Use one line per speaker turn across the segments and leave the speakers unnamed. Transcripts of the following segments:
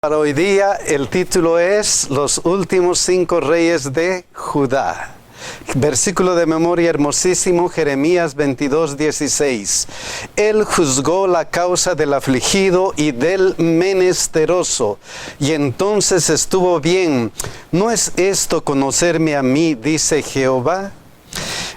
Para hoy día el título es Los últimos 5 reyes de Judá. Versículo de memoria hermosísimo, Jeremías 22:16. Él juzgó la causa del afligido y del menesteroso, y entonces estuvo bien. ¿No es esto conocerme a mí, dice Jehová?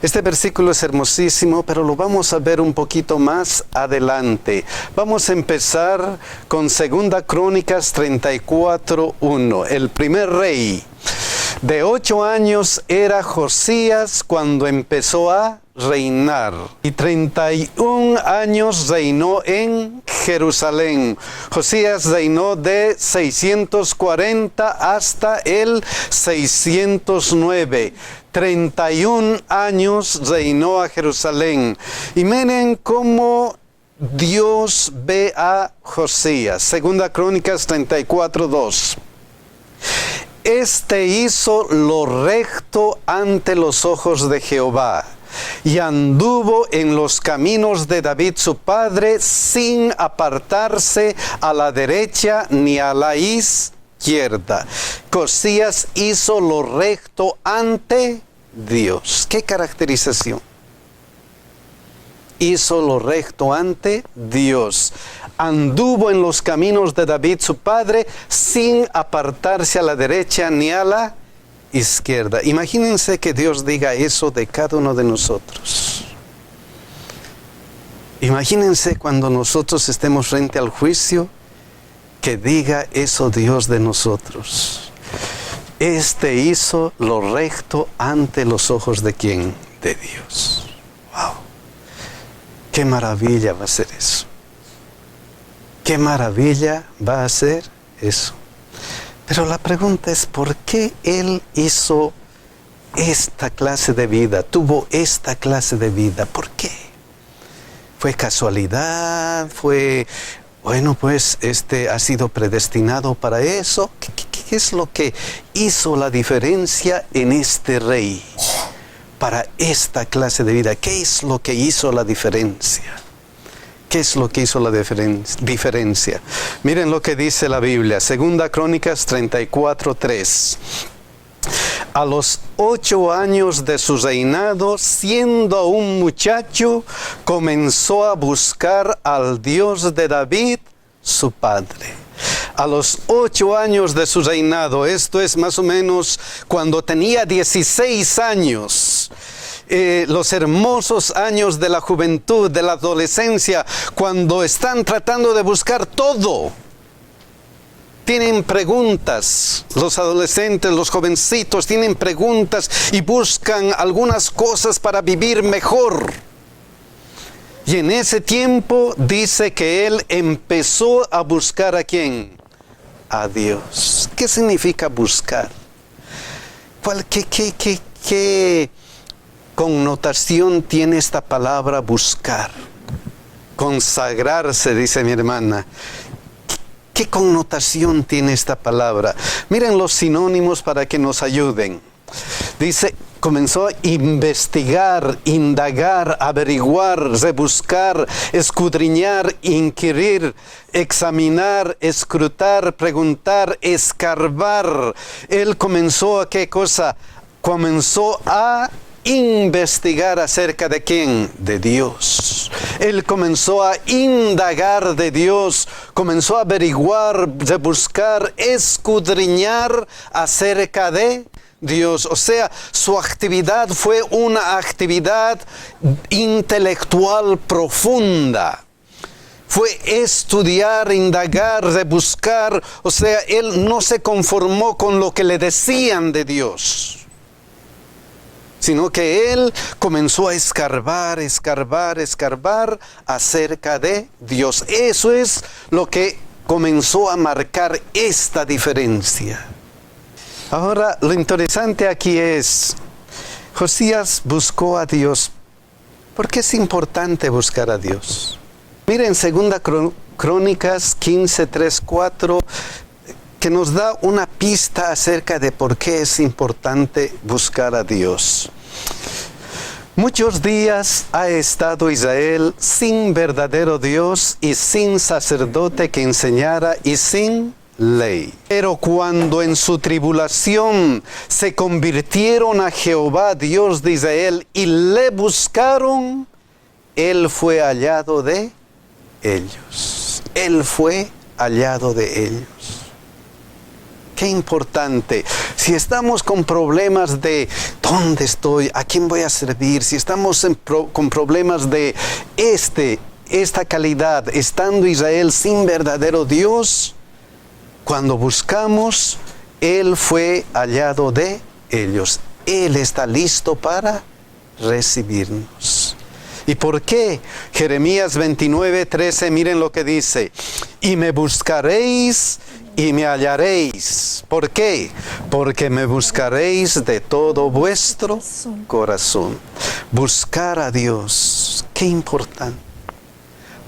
Este versículo es hermosísimo, pero lo vamos a ver un poquito más adelante. Vamos a empezar con 2 Crónicas 34:1. El primer rey de 8 años era Josías cuando empezó a reinar, y 31 años reinó en Jerusalén. Josías reinó de 640 hasta el 609. 31 años reinó a Jerusalén. Y miren cómo Dios ve a Josías. 2 Crónicas 34:2. Este hizo lo recto ante los ojos de Jehová, y anduvo en los caminos de David su padre, sin apartarse a la derecha ni a la izquierda. Josías hizo lo recto ante Dios. ¿Qué caracterización? Hizo lo recto ante Dios. Anduvo en los caminos de David su padre, sin apartarse a la derecha ni a la izquierda. Imagínense que Dios diga eso de cada uno de nosotros. Imagínense cuando nosotros estemos frente al juicio, que diga eso Dios de nosotros. Este hizo lo recto ante los ojos de ¿quién? De Dios. ¡Wow! ¡Qué maravilla va a ser eso! ¡Qué maravilla va a ser eso! Pero la pregunta es, ¿por qué Él hizo esta clase de vida? Tuvo esta clase de vida. ¿Por qué? ¿Fue casualidad? ¿Fue, bueno, pues, ha sido predestinado para eso? ¿Qué es lo que hizo la diferencia en este rey para esta clase de vida? ¿Qué es lo que hizo la diferencia? ¿Qué es lo que hizo la diferencia? Miren lo que dice la Biblia, 2 Crónicas 34:3. A los 8 años de su reinado, siendo aún muchacho, comenzó a buscar al Dios de David, su padre. A los 8 años de su reinado, esto es más o menos cuando tenía 16 años. Los hermosos años de la juventud, de la adolescencia, cuando están tratando de buscar todo. Tienen preguntas, los adolescentes, los jovencitos tienen preguntas y buscan algunas cosas para vivir mejor. Y en ese tiempo dice que él empezó a buscar ¿a quién? A Dios. ¿Qué significa buscar? ¿Qué connotación tiene esta palabra buscar? Consagrarse, dice mi hermana. ¿Qué connotación tiene esta palabra? Miren los sinónimos para que nos ayuden. Dice, comenzó a investigar, indagar, averiguar, rebuscar, escudriñar, inquirir, examinar, escrutar, preguntar, escarbar. Él comenzó a ¿qué cosa? Comenzó a investigar acerca de ¿quién? De Dios. Él comenzó a indagar de Dios, comenzó a averiguar, rebuscar, escudriñar acerca de Dios. O sea, su actividad fue una actividad intelectual profunda. Fue estudiar, indagar, rebuscar. O sea, él no se conformó con lo que le decían de Dios, sino que él comenzó a escarbar acerca de Dios. Eso es lo que comenzó a marcar esta diferencia. Ahora, lo interesante aquí es, Josías buscó a Dios. ¿Por qué es importante buscar a Dios? Miren 2 Crónicas 15:3-4, que nos da una pista acerca de por qué es importante buscar a Dios. Muchos días ha estado Israel sin verdadero Dios y sin sacerdote que enseñara y sin ley. Pero cuando en su tribulación se convirtieron a Jehová, Dios de Israel, y le buscaron, Él fue hallado de ellos. Él fue hallado de ellos. Qué importante. Si estamos con problemas de ¿dónde estoy? ¿A quién voy a servir? Si estamos con problemas de esta calidad, estando Israel sin verdadero Dios, cuando buscamos, Él fue hallado de ellos. Él está listo para recibirnos. ¿Y por qué? Jeremías 29:13, miren lo que dice. Y me buscaréis y me hallaréis. ¿Por qué? Porque me buscaréis de todo vuestro corazón. Buscar a Dios, qué importante,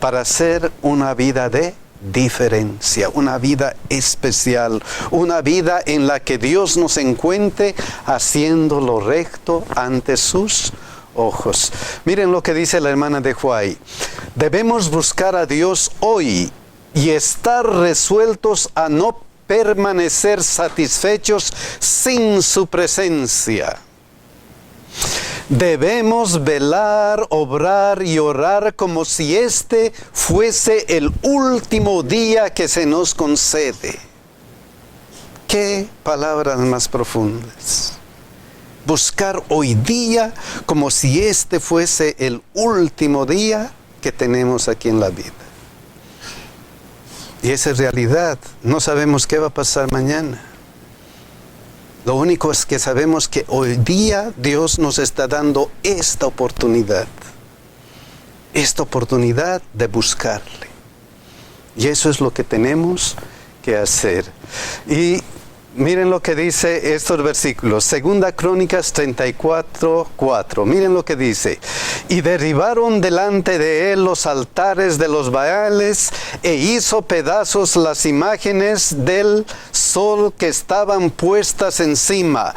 para hacer una vida de diferencia, una vida especial, una vida en la que Dios nos encuentre haciendo lo recto ante sus ojos. Miren lo que dice la hermana de Huay. Debemos buscar a Dios hoy y estar resueltos a no permanecer satisfechos sin su presencia. Debemos velar, obrar y orar como si este fuese el último día que se nos concede. Qué palabras más profundas. Buscar hoy día como si este fuese el último día que tenemos aquí en la vida. Y esa es realidad. No sabemos qué va a pasar mañana. Lo único es que sabemos que hoy día Dios nos está dando esta oportunidad de buscarle. Y eso es lo que tenemos que hacer. Y miren lo que dice estos versículos. Segunda Crónicas 34:4. Miren lo que dice. Y derribaron delante de él los altares de los Baales, e hizo pedazos las imágenes del sol que estaban puestas encima.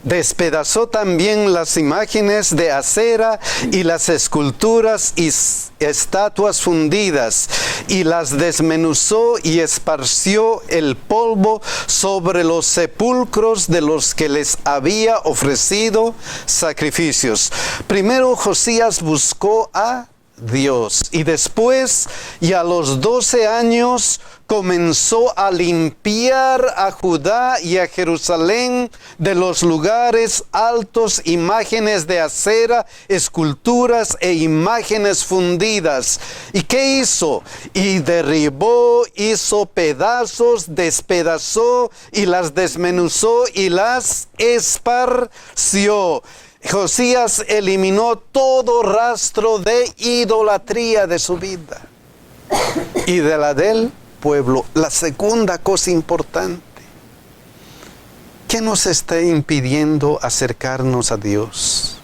Despedazó también las imágenes de acera y las esculturas y estatuas fundidas, y las desmenuzó y esparció el polvo sobre los sepulcros de los que les había ofrecido sacrificios. Primero Josías buscó a Dios, y después, y a los 12 años, comenzó a limpiar a Judá y a Jerusalén de los lugares altos, imágenes de acera, esculturas e imágenes fundidas. ¿Y qué hizo? Y derribó, hizo pedazos, despedazó y las desmenuzó y las esparció. Josías eliminó todo rastro de idolatría de su vida y de la del pueblo. La segunda cosa importante, ¿qué nos está impidiendo acercarnos a Dios?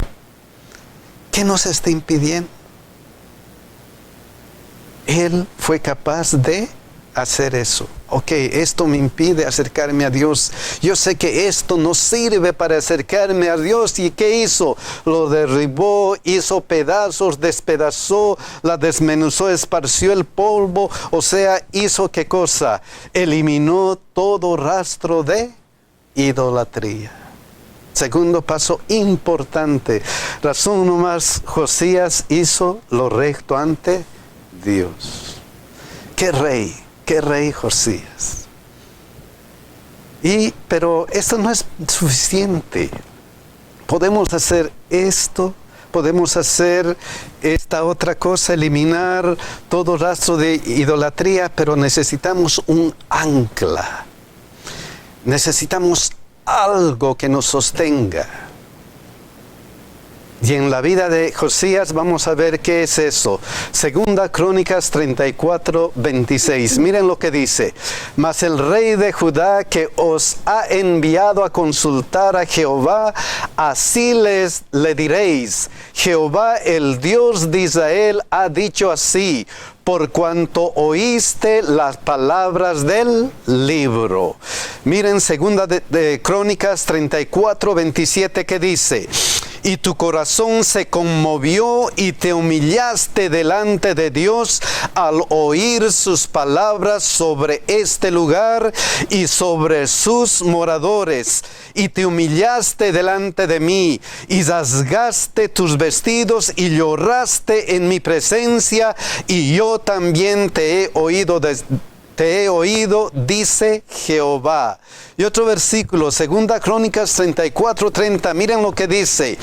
¿Qué nos está impidiendo? Él fue capaz de hacer eso. Ok, esto me impide acercarme a Dios. Yo sé que esto no sirve para acercarme a Dios. ¿Y qué hizo? Lo derribó, hizo pedazos, despedazó, la desmenuzó, esparció el polvo. O sea, ¿hizo qué cosa? Eliminó todo rastro de idolatría. Segundo paso importante. Razón nomás, Josías hizo lo recto ante Dios. ¡Qué rey Josías! Pero esto no es suficiente. Podemos hacer esto, podemos hacer esta otra cosa, eliminar todo rastro de idolatría, pero necesitamos un ancla. Necesitamos algo que nos sostenga. Y en la vida de Josías vamos a ver qué es eso. Segunda Crónicas 34:26. Miren lo que dice. Mas el rey de Judá, que os ha enviado a consultar a Jehová, así le diréis: Jehová, el Dios de Israel, ha dicho así: por cuanto oíste las palabras del libro. Miren segunda de Crónicas 34:27 que dice: y tu corazón se conmovió y te humillaste delante de Dios al oír sus palabras sobre este lugar y sobre sus moradores, y te humillaste delante de mí y rasgaste tus vestidos y lloraste en mi presencia, y yo también te he oído, dice Jehová. Y otro versículo, 2 Crónicas 34:30, miren lo que dice.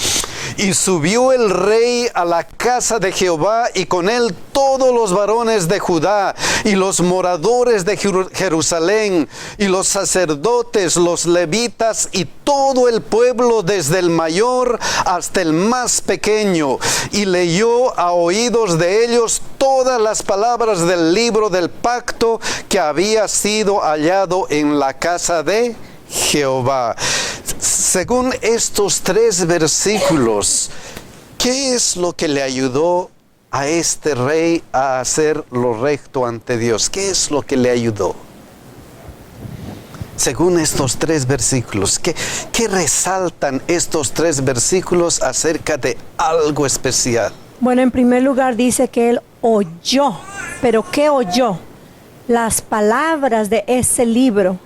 Y subió el rey a la casa de Jehová, y con él todos los varones de Judá, y los moradores de Jerusalén, y los sacerdotes, los levitas, y todo el pueblo, desde el mayor hasta el más pequeño. Y leyó a oídos de ellos todas las palabras del libro del pacto que había sido hallado en la casa de Jehová. Según estos 3 versículos, ¿qué es lo que le ayudó a este rey a hacer lo recto ante Dios? ¿Qué es lo que le ayudó? Según estos 3 versículos, ¿qué resaltan estos 3 versículos acerca de algo especial?
Bueno, en primer lugar dice que él oyó. ¿Pero qué oyó? Las palabras de ese libro.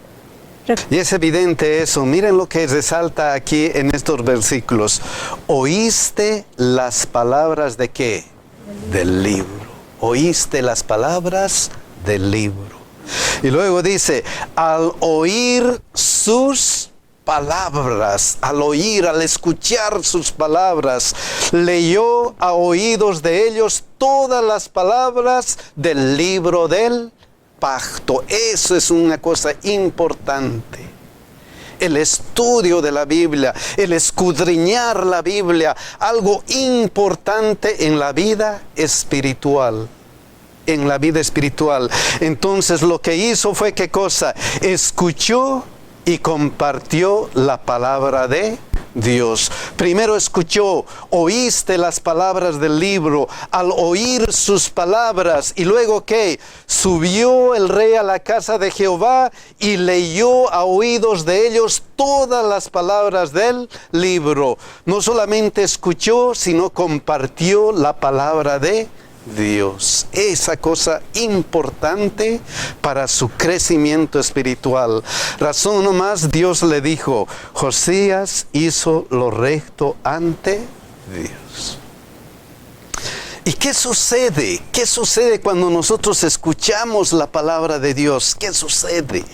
Y es evidente eso. Miren lo que resalta aquí en estos versículos. ¿Oíste las palabras de qué? Del libro. Oíste las palabras del libro. Y luego dice, al oír sus palabras, al escuchar sus palabras, leyó a oídos de ellos todas las palabras del libro del pacto. Eso es una cosa importante. El estudio de la Biblia, el escudriñar la Biblia, algo importante en la vida espiritual. En la vida espiritual. Entonces lo que hizo fue, ¿qué cosa? Escuchó y compartió la palabra de Dios. Primero escuchó, oíste las palabras del libro, al oír sus palabras, y luego ¿qué? Subió el rey a la casa de Jehová y leyó a oídos de ellos todas las palabras del libro. No solamente escuchó, sino compartió la palabra de Dios. Esa cosa importante para su crecimiento espiritual. Razón nomás, Dios le dijo, Josías hizo lo recto ante Dios. ¿Y qué sucede? ¿Qué sucede cuando nosotros escuchamos la palabra de Dios? ¿Qué sucede?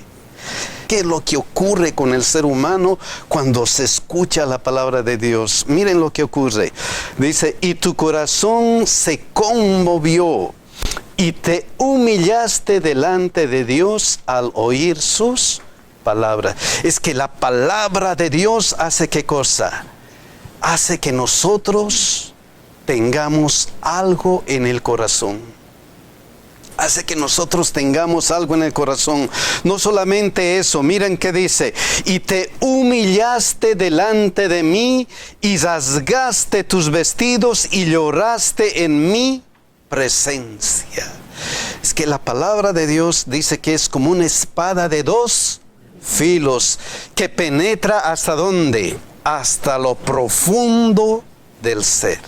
¿Qué es lo que ocurre con el ser humano cuando se escucha la palabra de Dios? Miren lo que ocurre. Dice, y tu corazón se conmovió y te humillaste delante de Dios al oír sus palabras. Es que la palabra de Dios hace ¿qué cosa? Hace que nosotros tengamos algo en el corazón. Hace que nosotros tengamos algo en el corazón. No solamente eso, miren qué dice. Y te humillaste delante de mí y rasgaste tus vestidos y lloraste en mi presencia. Es que la palabra de Dios dice que es como una espada de 2 filos que penetra ¿hasta dónde? Hasta lo profundo del ser.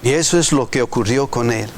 Y eso es lo que ocurrió con él.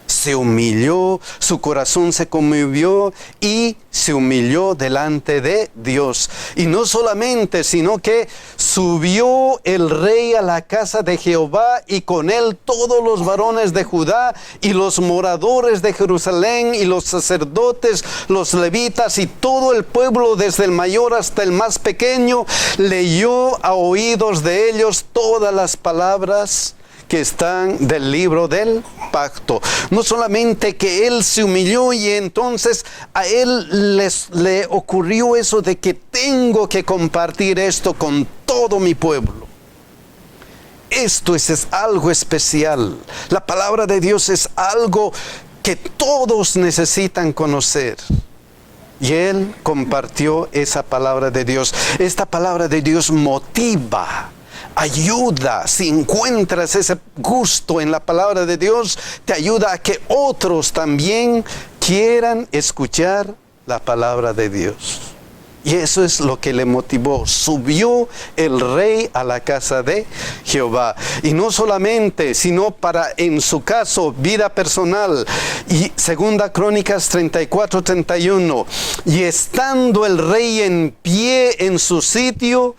Se humilló, su corazón se conmovió y se humilló delante de Dios. Y no solamente, sino que subió el rey a la casa de Jehová y con él todos los varones de Judá y los moradores de Jerusalén y los sacerdotes, los levitas y todo el pueblo desde el mayor hasta el más pequeño, leyó a oídos de ellos todas las palabras que están del libro del pacto. No solamente que él se humilló y entonces a él le ocurrió eso de que tengo que compartir esto con todo mi pueblo. Esto es algo especial. La palabra de Dios es algo que todos necesitan conocer. Y él compartió esa palabra de Dios. Esta palabra de Dios motiva, ayuda. Si encuentras ese gusto en la palabra de Dios, te ayuda a que otros también quieran escuchar la palabra de Dios. Y eso es lo que le motivó. Subió el rey a la casa de Jehová. Y no solamente, sino para, en su caso, vida personal. Y segunda Crónicas 34-31. Y estando el rey en pie en su sitio,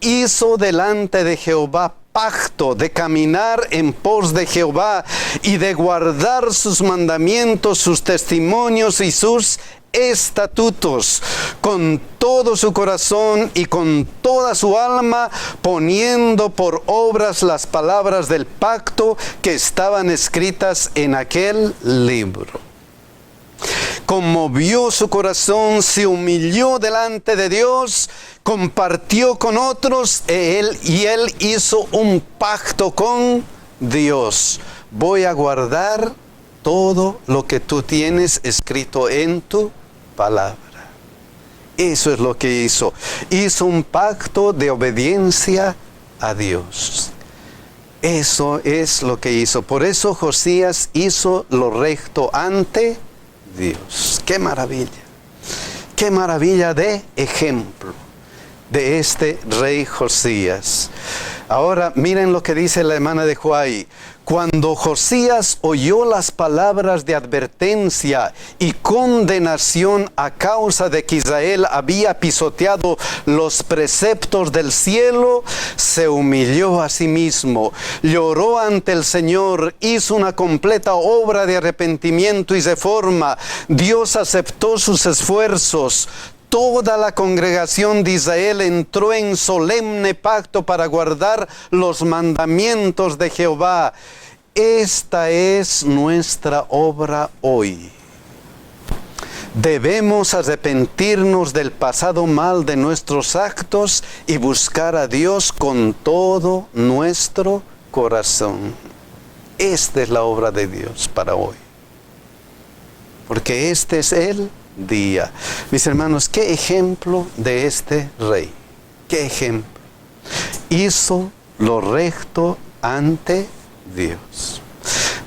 hizo delante de Jehová pacto de caminar en pos de Jehová y de guardar sus mandamientos, sus testimonios y sus estatutos con todo su corazón y con toda su alma, poniendo por obras las palabras del pacto que estaban escritas en aquel libro. Conmovió su corazón, se humilló delante de Dios, compartió con otros y él hizo un pacto con Dios. Voy a guardar todo lo que tú tienes escrito en tu palabra. Eso es lo que hizo. Hizo un pacto de obediencia a Dios. Eso es lo que hizo. Por eso Josías hizo lo recto ante Dios. ¡Qué maravilla! ¡Qué maravilla de ejemplo de este rey Josías! Ahora miren lo que dice la hermana de Huay. Cuando Josías oyó las palabras de advertencia y condenación a causa de que Israel había pisoteado los preceptos del cielo, se humilló a sí mismo, lloró ante el Señor, hizo una completa obra de arrepentimiento y reforma. Dios aceptó sus esfuerzos. Toda la congregación de Israel entró en solemne pacto para guardar los mandamientos de Jehová. Esta es nuestra obra hoy. Debemos arrepentirnos del pasado mal de nuestros actos y buscar a Dios con todo nuestro corazón. Esta es la obra de Dios para hoy. Porque este es el día. Mis hermanos, qué ejemplo de este rey. Qué ejemplo. Hizo lo recto ante Dios.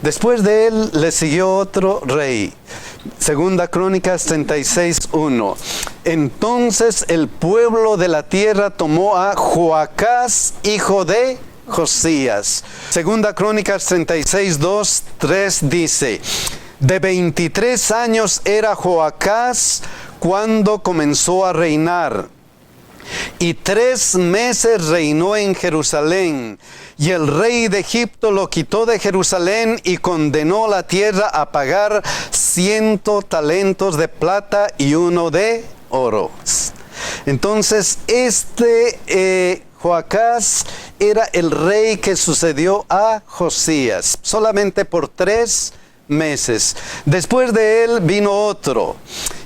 Después de él le siguió otro rey. Segunda Crónicas 36:1. Entonces el pueblo de la tierra tomó a Joacás, hijo de Josías. Segunda Crónicas 36:2, 3 dice: de 23 años era Joacás cuando comenzó a reinar, y 3 meses reinó en Jerusalén. Y el rey de Egipto lo quitó de Jerusalén y condenó la tierra a pagar 100 talentos de plata y 1 de oro. Entonces Joacás era el rey que sucedió a Josías, solamente por 3 meses. Después de él vino otro,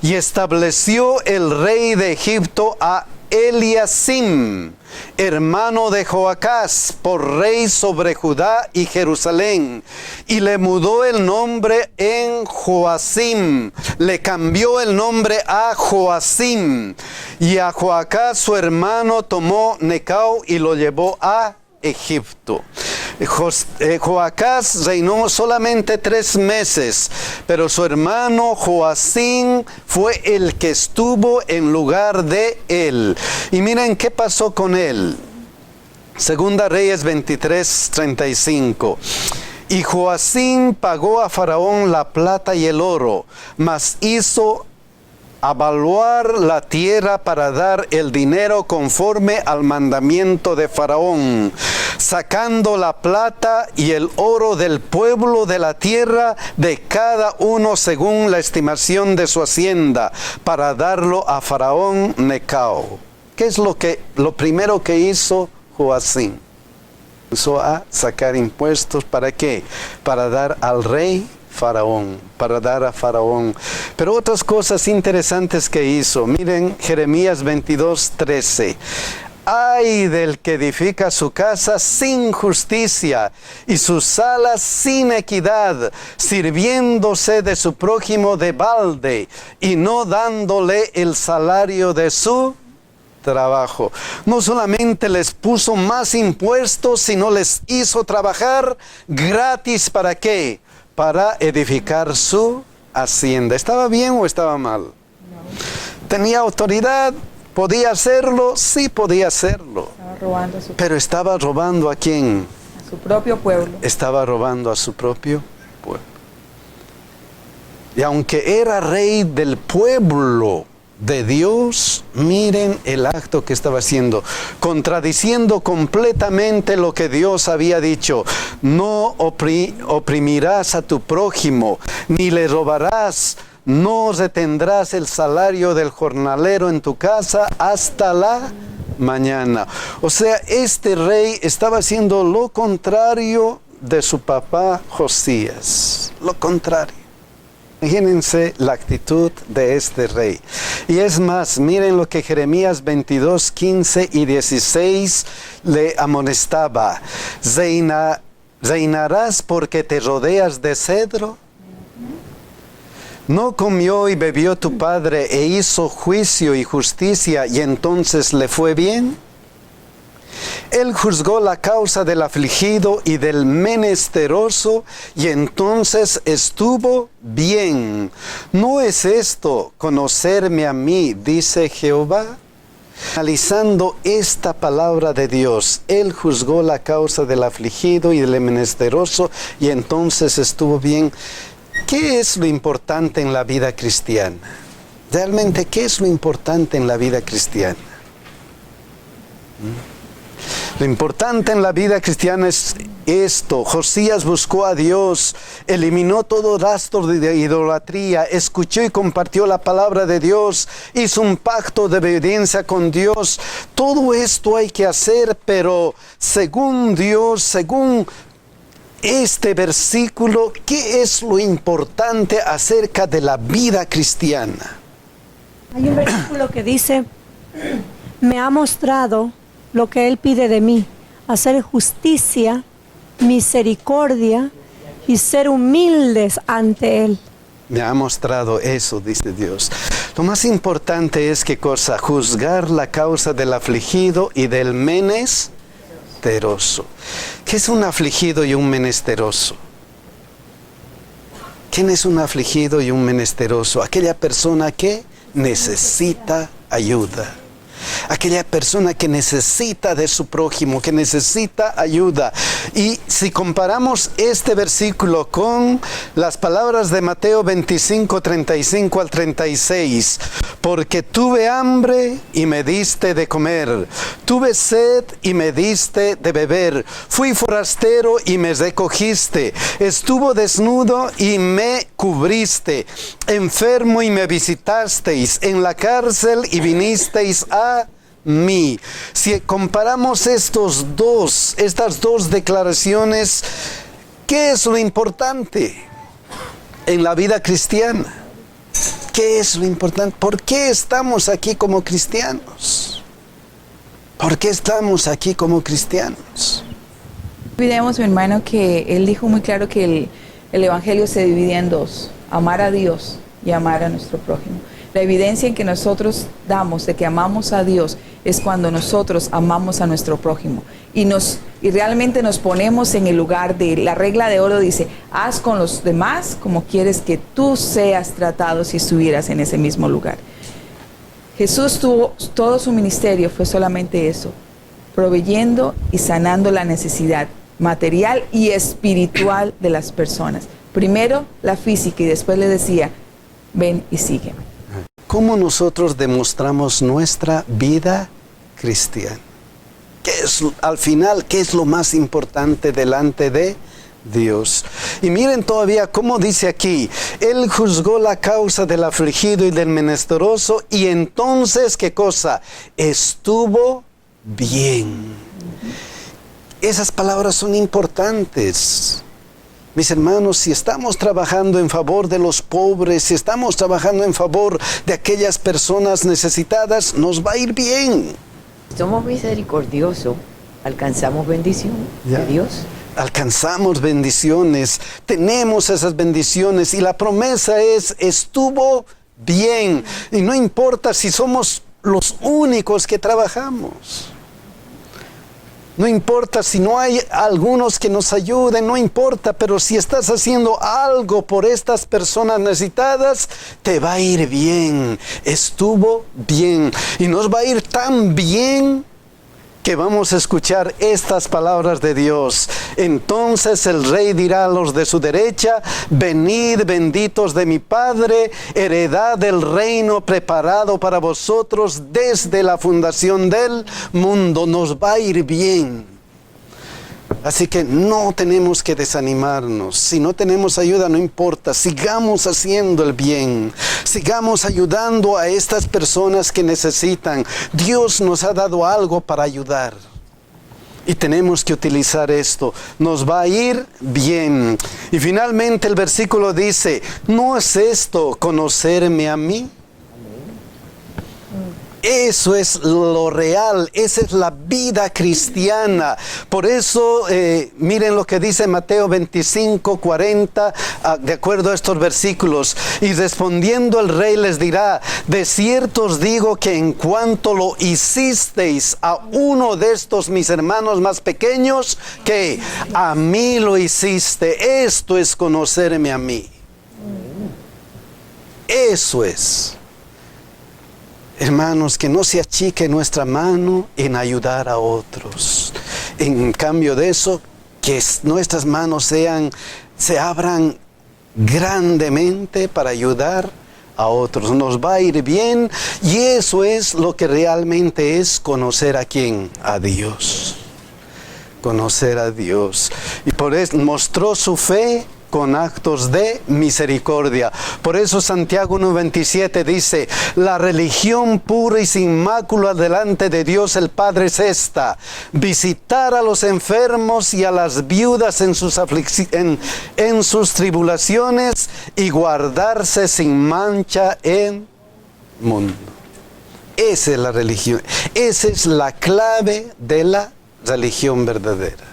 y estableció el rey de Egipto a Eliasim, hermano de Joacás, por rey sobre Judá y Jerusalén, y le mudó el nombre en Joacim, le cambió el nombre a Joacim, y a Joacás su hermano tomó Necao y lo llevó a Egipto. Joacás reinó solamente 3 meses, pero su hermano Joacim fue el que estuvo en lugar de él. Y miren qué pasó con él. Segunda Reyes 23:35. Y Joacim pagó a Faraón la plata y el oro, mas hizo avaluar la tierra para dar el dinero conforme al mandamiento de Faraón, sacando la plata y el oro del pueblo de la tierra de cada uno según la estimación de su hacienda, para darlo a Faraón Necao. ¿Qué es lo primero que hizo Joacim? Comenzó a sacar impuestos. ¿Para qué? Para dar al rey Faraón, para dar a Faraón. Pero otras cosas interesantes que hizo. Miren Jeremías 22:13. Ay del que edifica su casa sin justicia y sus salas sin equidad, sirviéndose de su prójimo de balde y no dándole el salario de su trabajo. No solamente les puso más impuestos, sino les hizo trabajar gratis. ¿Para qué? Para edificar su hacienda. ¿Estaba bien o estaba mal? No. ¿Tenía autoridad? ¿Podía hacerlo? Sí, podía hacerlo.
Estaba robando a
Pero estaba robando ¿a quién?
su propio pueblo.
Estaba robando a su propio pueblo. Y aunque era rey del pueblo de Dios, miren el acto que estaba haciendo, contradiciendo completamente lo que Dios había dicho. No oprimirás a tu prójimo, ni le robarás, no retendrás el salario del jornalero en tu casa hasta la mañana. O sea, este rey estaba haciendo lo contrario de su papá Josías, lo contrario. Imagínense la actitud de este rey. Y es más, miren lo que Jeremías 22, 15 y 16 le amonestaba. ¿Reinarás porque te rodeas de cedro? ¿No comió y bebió tu padre e hizo juicio y justicia y entonces le fue bien? Él juzgó la causa del afligido y del menesteroso y entonces estuvo bien. ¿No es esto conocerme a mí, dice Jehová? Analizando esta palabra de Dios, Él juzgó la causa del afligido y del menesteroso y entonces estuvo bien. ¿Qué es lo importante en la vida cristiana? Realmente, ¿qué es lo importante en la vida cristiana? Lo importante en la vida cristiana es esto. Josías buscó a Dios, eliminó todo rastro de idolatría, escuchó y compartió la palabra de Dios, hizo un pacto de obediencia con Dios. Todo esto hay que hacer, pero según Dios, según este versículo, ¿qué es lo importante acerca de la vida cristiana?
Hay un versículo que dice, me ha mostrado lo que Él pide de mí, hacer justicia, misericordia y ser humildes ante Él.
Me ha mostrado eso, dice Dios. Lo más importante es, ¿qué cosa? Juzgar la causa del afligido y del menesteroso. ¿Qué es un afligido y un menesteroso? ¿Quién es un afligido y un menesteroso? Aquella persona que necesita ayuda. Aquella persona que necesita de su prójimo, que necesita ayuda. Y si comparamos este versículo con las palabras de Mateo 25, 35 al 36, porque tuve hambre y me diste de comer, tuve sed y me diste de beber, fui forastero y me recogiste, estuve desnudo y me cubriste, enfermo y me visitasteis, en la cárcel y vinisteis a mí. Si comparamos estas dos declaraciones, ¿qué es lo importante en la vida cristiana? ¿Qué es lo importante? ¿Por qué estamos aquí como cristianos? ¿Por qué estamos aquí como cristianos?
Olvidemos, mi hermano, que él dijo muy claro que el evangelio se divide en dos: amar a Dios y amar a nuestro prójimo. La evidencia en que nosotros damos de que amamos a Dios es cuando nosotros amamos a nuestro prójimo y realmente nos ponemos en el lugar de la regla de oro. Dice, haz con los demás como quieres que tú seas tratado si estuvieras en ese mismo lugar. Jesús todo su ministerio fue solamente eso, proveyendo y sanando la necesidad material y espiritual de las personas. Primero la física y después le decía, ven y sígueme.
¿Cómo nosotros demostramos nuestra vida cristiana? ¿Qué es, al final, qué es lo más importante delante de Dios? Y miren todavía cómo dice aquí, Él juzgó la causa del afligido y del menesteroso y entonces, ¿qué cosa? Estuvo bien. Esas palabras son importantes. Mis hermanos, si estamos trabajando en favor de los pobres, si estamos trabajando en favor de aquellas personas necesitadas, nos va a ir bien.
Somos misericordiosos, alcanzamos bendición de Dios.
Alcanzamos bendiciones, tenemos esas bendiciones y la promesa es, estuvo bien. Y no importa si somos los únicos que trabajamos. No importa si no hay algunos que nos ayuden, no importa, pero si estás haciendo algo por estas personas necesitadas, te va a ir bien. Estuvo bien. Y nos va a ir tan bien que vamos a escuchar estas palabras de Dios. Entonces el rey dirá a los de su derecha: venid, benditos de mi Padre, heredad del reino preparado para vosotros desde la fundación del mundo. Nos va a ir bien. Así que no tenemos que desanimarnos. Si no tenemos ayuda, no importa. Sigamos haciendo el bien. Sigamos ayudando a estas personas que necesitan. Dios nos ha dado algo para ayudar. Y tenemos que utilizar esto. Nos va a ir bien. Y finalmente el versículo dice: ¿no es esto conocerme a mí? Eso es lo real, esa es la vida cristiana. Por eso, miren lo que dice Mateo 25, 40, de acuerdo a estos versículos. Y respondiendo el rey les dirá: de cierto os digo que en cuanto lo hicisteis a uno de estos mis hermanos más pequeños, que a mí lo hiciste. Esto es conocerme a mí. Eso es. Hermanos, que no se achique nuestra mano en ayudar a otros. En cambio de eso, que nuestras manos se abran grandemente para ayudar a otros. Nos va a ir bien, y eso es lo que realmente es conocer a quién, a Dios. Conocer a Dios. Y por eso mostró su fe con actos de misericordia. Por eso Santiago 1:27 dice: la religión pura y sin mácula delante de Dios el Padre es esta: visitar a los enfermos y a las viudas en sus tribulaciones, y guardarse sin mancha en mundo. Esa es la religión. Esa es la clave de la religión verdadera.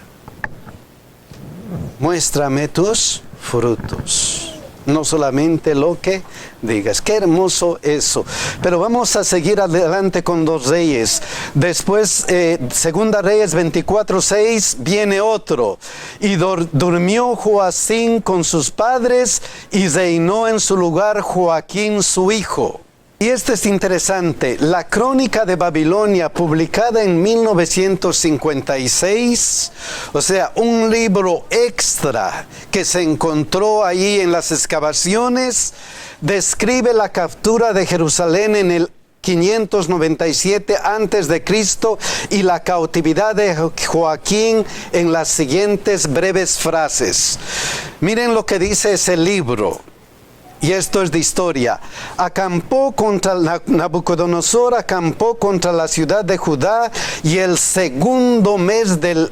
Muéstrame tus frutos, no solamente lo que digas. Qué hermoso eso. Pero vamos a seguir adelante con 2 Reyes. Después, Segunda Reyes 24:6, viene otro. Y durmió Joacim con sus padres, y reinó en su lugar Joaquín su hijo. Y este es interesante. La Crónica de Babilonia, publicada en 1956, o sea, un libro extra que se encontró ahí en las excavaciones, describe la captura de Jerusalén en el 597 antes de Cristo y la cautividad de Joaquín en las siguientes breves frases. Miren lo que dice ese libro. Y esto es de historia. Nabucodonosor acampó contra la ciudad de Judá, y el segundo mes de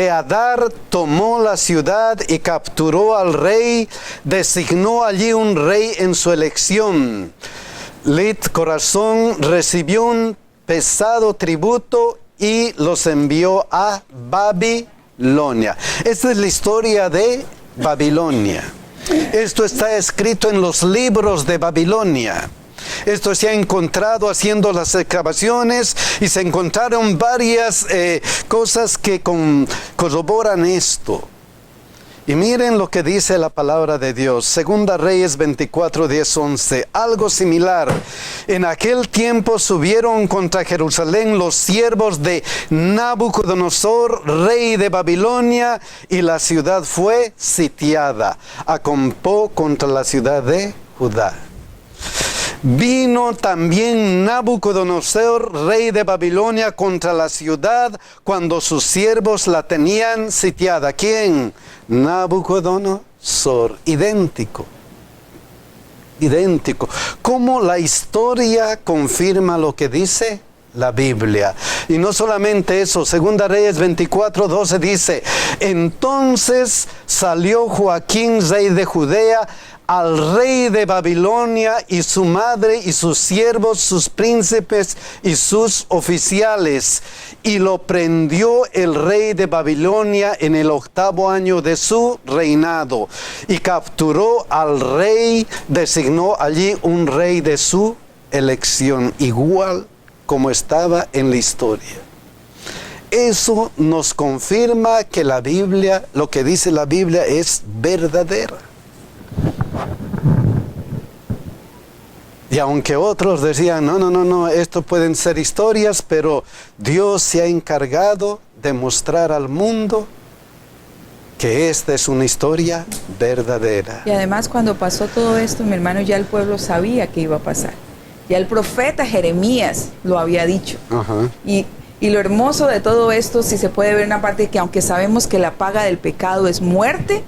Adar tomó la ciudad y capturó al rey. Designó allí un rey en su elección. Lit Corazón recibió un pesado tributo y los envió a Babilonia. Esta es la historia de Babilonia. Esto está escrito en los libros de Babilonia. Esto se ha encontrado haciendo las excavaciones, y se encontraron varias cosas que corroboran esto. Y miren lo que dice la palabra de Dios. Segunda Reyes 24, 10, 11. Algo similar. En aquel tiempo subieron contra Jerusalén los siervos de Nabucodonosor, rey de Babilonia, y la ciudad fue sitiada. Acampó contra la ciudad de Judá. Vino también Nabucodonosor, rey de Babilonia, contra la ciudad cuando sus siervos la tenían sitiada. ¿Quién? Nabucodonosor. Idéntico. ¿Cómo la historia confirma lo que dice la Biblia? Y no solamente eso, Segunda Reyes 24, 12 dice: entonces salió Joaquín, rey de Judea, al rey de Babilonia, y su madre y sus siervos, sus príncipes y sus oficiales, y lo prendió el rey de Babilonia en el 8º año de su reinado, y capturó al rey, designó allí un rey de su elección, igual como estaba en la historia. eso nos confirma que la Biblia, lo que dice la Biblia, es verdadera. Y aunque otros decían, no, esto pueden ser historias, pero Dios se ha encargado de mostrar al mundo que esta es una historia verdadera.
Y además, cuando pasó todo esto, mi hermano, ya el pueblo sabía que iba a pasar. Ya el profeta Jeremías lo había dicho.
Ajá.
Y lo hermoso de todo esto, si se puede ver una parte, que aunque sabemos que la paga del pecado es muerte,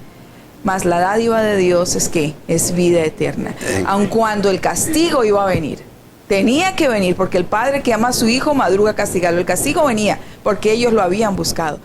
mas la dádiva de Dios es que es vida eterna. Aun cuando el castigo iba a venir, tenía que venir, porque el padre que ama a su hijo madruga a castigarlo. El castigo venía porque ellos lo habían buscado.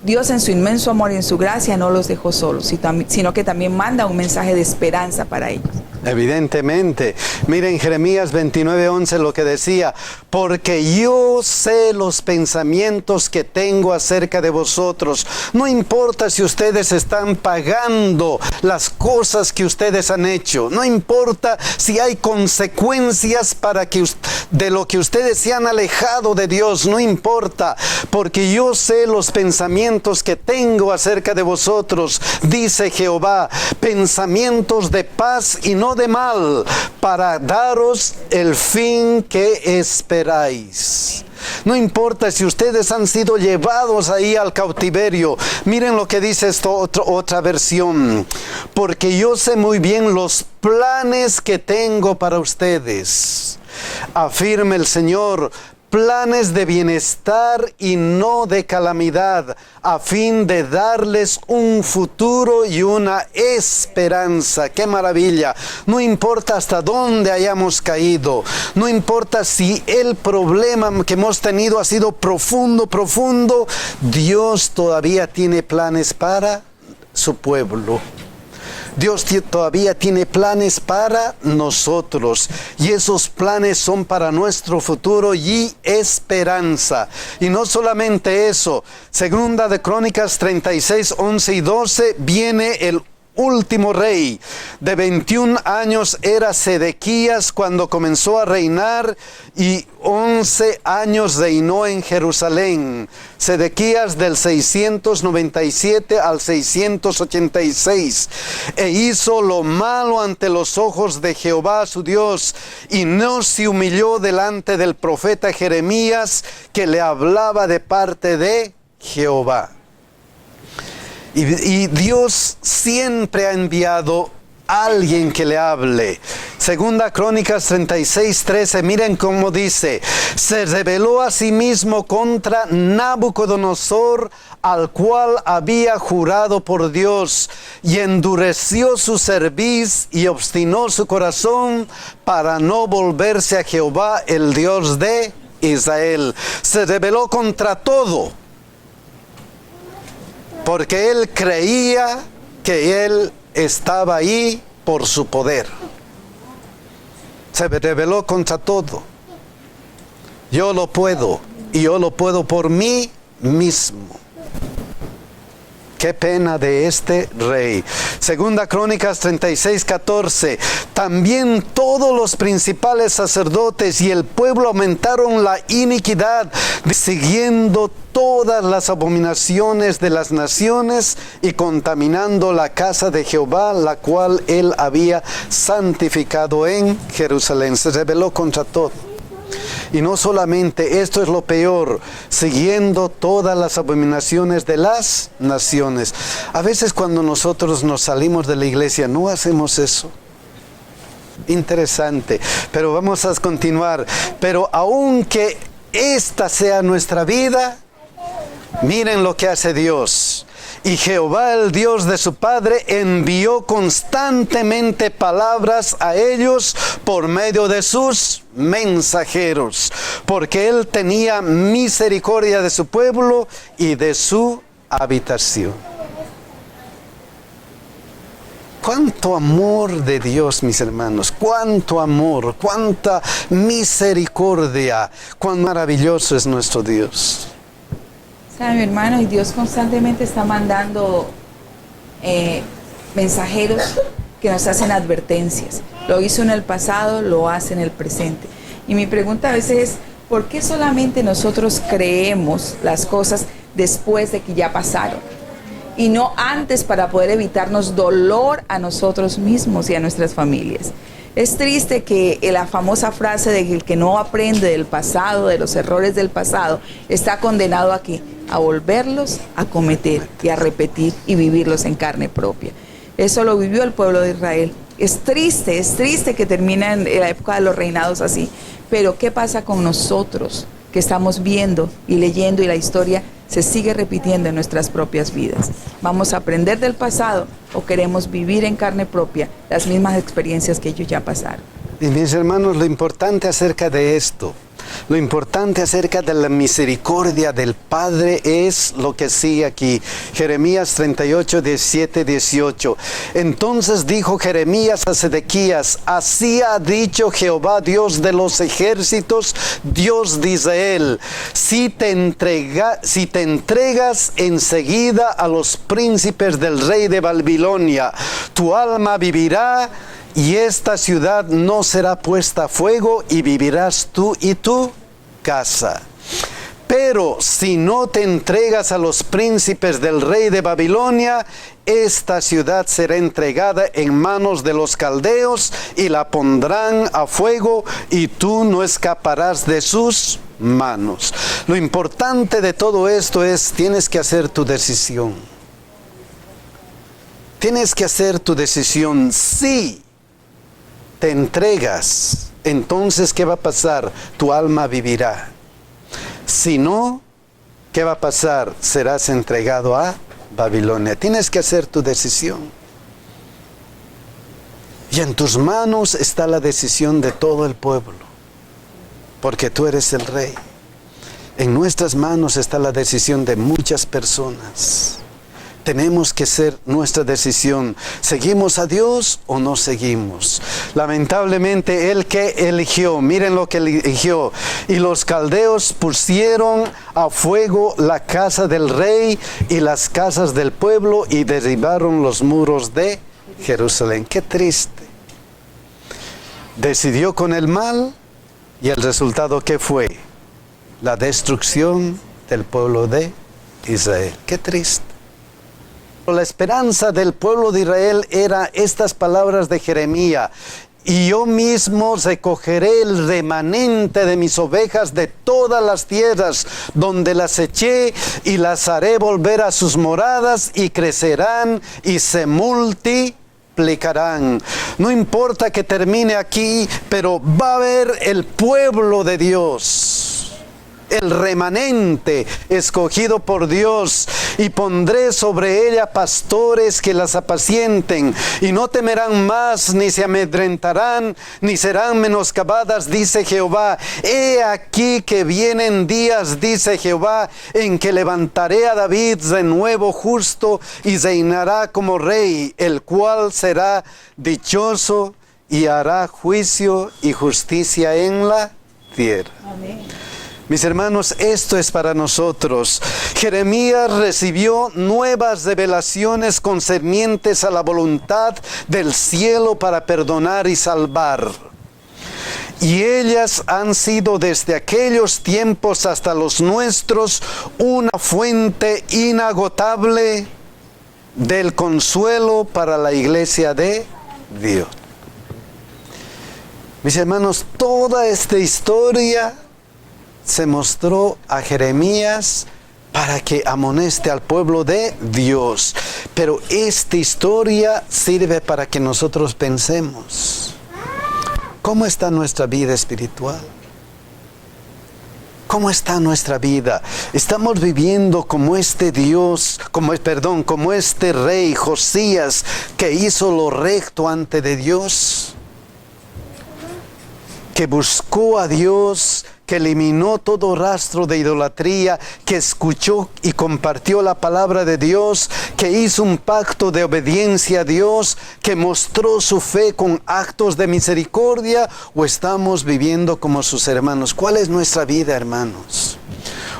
Dios, en su inmenso amor y en su gracia, no los dejó solos, sino que también manda un mensaje de esperanza para ellos.
Evidentemente. Miren Jeremías 29:11 lo que decía: porque yo sé los pensamientos que tengo acerca de vosotros. No importa si ustedes están pagando las cosas que ustedes han hecho. No importa si hay consecuencias de lo que ustedes se han alejado de Dios. No importa, porque yo sé los pensamientos que tengo acerca de vosotros, dice Jehová, pensamientos de paz y no de mal, para daros el fin que esperáis. No importa si ustedes han sido llevados ahí al cautiverio. Miren lo que dice otra versión: porque yo sé muy bien los planes que tengo para ustedes, afirma el Señor, planes de bienestar y no de calamidad, a fin de darles un futuro y una esperanza. ¡Qué maravilla! No importa hasta dónde hayamos caído, no importa si el problema que hemos tenido ha sido profundo, Dios todavía tiene planes para su pueblo. Dios todavía tiene planes para nosotros, y esos planes son para nuestro futuro y esperanza. Y no solamente eso, segunda de Crónicas 36, 11 y 12, viene el último rey. De 21 años era Sedequías cuando comenzó a reinar, y 11 años reinó en Jerusalén. Sedequías del 697 al 686. E hizo lo malo ante los ojos de Jehová su Dios, y no se humilló delante del profeta Jeremías, que le hablaba de parte de Jehová. Y Dios siempre ha enviado a alguien que le hable. Segunda Crónicas 36, 13, miren cómo dice: se rebeló a sí mismo contra Nabucodonosor, al cual había jurado por Dios, y endureció su cerviz y obstinó su corazón para no volverse a Jehová, el Dios de Israel. Se rebeló contra todo, porque él creía que él estaba ahí por su poder. Se rebeló contra todo. Yo lo puedo, y yo lo puedo por mí mismo. Qué pena de este rey. Segunda Crónicas 36, 14. También todos los principales sacerdotes y el pueblo aumentaron la iniquidad, siguiendo todas las abominaciones de las naciones y contaminando la casa de Jehová, la cual él había santificado en Jerusalén. Se rebeló contra todo. Y no solamente, esto es lo peor, siguiendo todas las abominaciones de las naciones. A veces cuando nosotros nos salimos de la iglesia no hacemos eso. Interesante, pero vamos a continuar. Pero aunque esta sea nuestra vida, miren lo que hace Dios. Y Jehová, el Dios de su padre, envió constantemente palabras a ellos por medio de sus mensajeros, porque él tenía misericordia de su pueblo y de su habitación. Cuánto amor de Dios, mis hermanos, cuánto amor, cuánta misericordia, cuán maravilloso es nuestro Dios.
¿Sabe, mi hermano? Y Dios constantemente está mandando mensajeros que nos hacen advertencias. Lo hizo en el pasado, lo hace en el presente. Y mi pregunta a veces es, ¿Por qué solamente nosotros creemos las cosas después de que ya pasaron? Y no antes, para poder evitarnos dolor a nosotros mismos y a nuestras familias. Es triste que la famosa frase de que el que no aprende del pasado, de los errores del pasado, está condenado a ¿qué? A volverlos a cometer y a repetir y vivirlos en carne propia. Eso lo vivió el pueblo de Israel. Es triste que termine en la época de los reinados así. Pero ¿qué pasa con nosotros que estamos viendo y leyendo y la historia se sigue repitiendo en nuestras propias vidas? ¿Vamos a aprender del pasado o queremos vivir en carne propia las mismas experiencias que ellos ya pasaron?
Y mis hermanos, lo importante acerca de esto, lo importante acerca de la misericordia del Padre es lo que sigue aquí. Jeremías 38, 17, 18. Entonces dijo Jeremías a Sedequías: así ha dicho Jehová, Dios de los ejércitos, Dios de Israel, si te entregas enseguida a los príncipes del rey de Babilonia, tu alma vivirá, y esta ciudad no será puesta a fuego, y vivirás tú y tu casa. Pero si no te entregas a los príncipes del rey de Babilonia, esta ciudad será entregada en manos de los caldeos, y la pondrán a fuego, y tú no escaparás de sus manos. Lo importante de todo esto es, tienes que hacer tu decisión. Tienes que hacer tu decisión. Sí. Te entregas, entonces ¿qué va a pasar? Tu alma vivirá. Si no, ¿qué va a pasar? Serás entregado a Babilonia. Tienes que hacer tu decisión. Y en tus manos está la decisión de todo el pueblo, porque tú eres el rey. En nuestras manos está la decisión de muchas personas. Tenemos que ser nuestra decisión. ¿Seguimos a Dios o no seguimos? Lamentablemente, el que eligió, miren lo que eligió. Y los caldeos pusieron a fuego la casa del rey y las casas del pueblo, y derribaron los muros de Jerusalén. Qué triste. Decidió con el mal, y el resultado ¿qué fue? La destrucción del pueblo de Israel. Qué triste. La esperanza del pueblo de Israel era estas palabras de Jeremías: y yo mismo recogeré el remanente de mis ovejas de todas las tierras donde las eché, y las haré volver a sus moradas, y crecerán y se multiplicarán. No importa que termine aquí, pero va a haber el pueblo de Dios, el remanente escogido por Dios, y pondré sobre ella pastores que las apacienten, y no temerán más, ni se amedrentarán, ni serán menoscabadas, dice Jehová. He aquí que vienen días, dice Jehová, en que levantaré a David de nuevo justo, y reinará como rey, el cual será dichoso, y hará juicio y justicia en la tierra. Amén. Mis hermanos, esto es para nosotros. Jeremías recibió nuevas revelaciones concernientes a la voluntad del cielo para perdonar y salvar. Y ellas han sido desde aquellos tiempos hasta los nuestros una fuente inagotable del consuelo para la iglesia de Dios. Mis hermanos, toda esta historia se mostró a Jeremías para que amoneste al pueblo de Dios. Pero esta historia sirve para que nosotros pensemos: ¿cómo está nuestra vida espiritual? ¿Cómo está nuestra vida? ¿Estamos viviendo como este Dios, como este rey Josías, que hizo lo recto ante de Dios? Que buscó a Dios, que eliminó todo rastro de idolatría, que escuchó y compartió la palabra de Dios, que hizo un pacto de obediencia a Dios, que mostró su fe con actos de misericordia, o estamos viviendo como sus hermanos. ¿Cuál es nuestra vida, hermanos?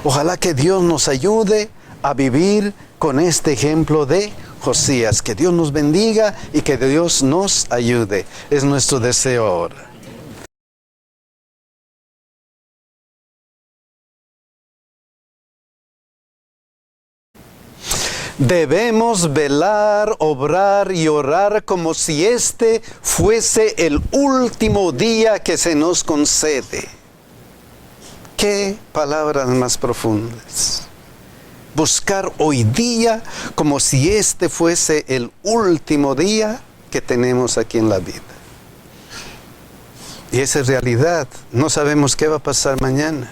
Ojalá que Dios nos ayude a vivir con este ejemplo de Josías. Que Dios nos bendiga y que Dios nos ayude. Es nuestro deseo ahora. Debemos velar, obrar y orar como si este fuese el último día que se nos concede. Qué palabras más profundas. Buscar hoy día como si este fuese el último día que tenemos aquí en la vida. Y esa es realidad. No sabemos qué va a pasar mañana.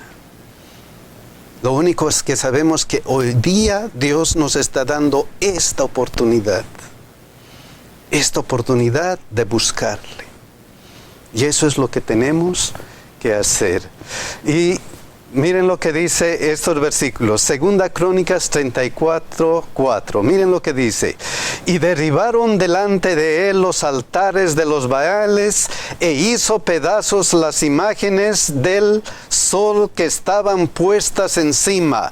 Lo único es que sabemos que hoy día Dios nos está dando esta oportunidad de buscarle. Y eso es lo que tenemos que hacer. Y miren lo que dice estos versículos. Segunda Crónicas 34:4. Miren lo que dice. Y derribaron delante de él los altares de los Baales e hizo pedazos las imágenes del sol que estaban puestas encima.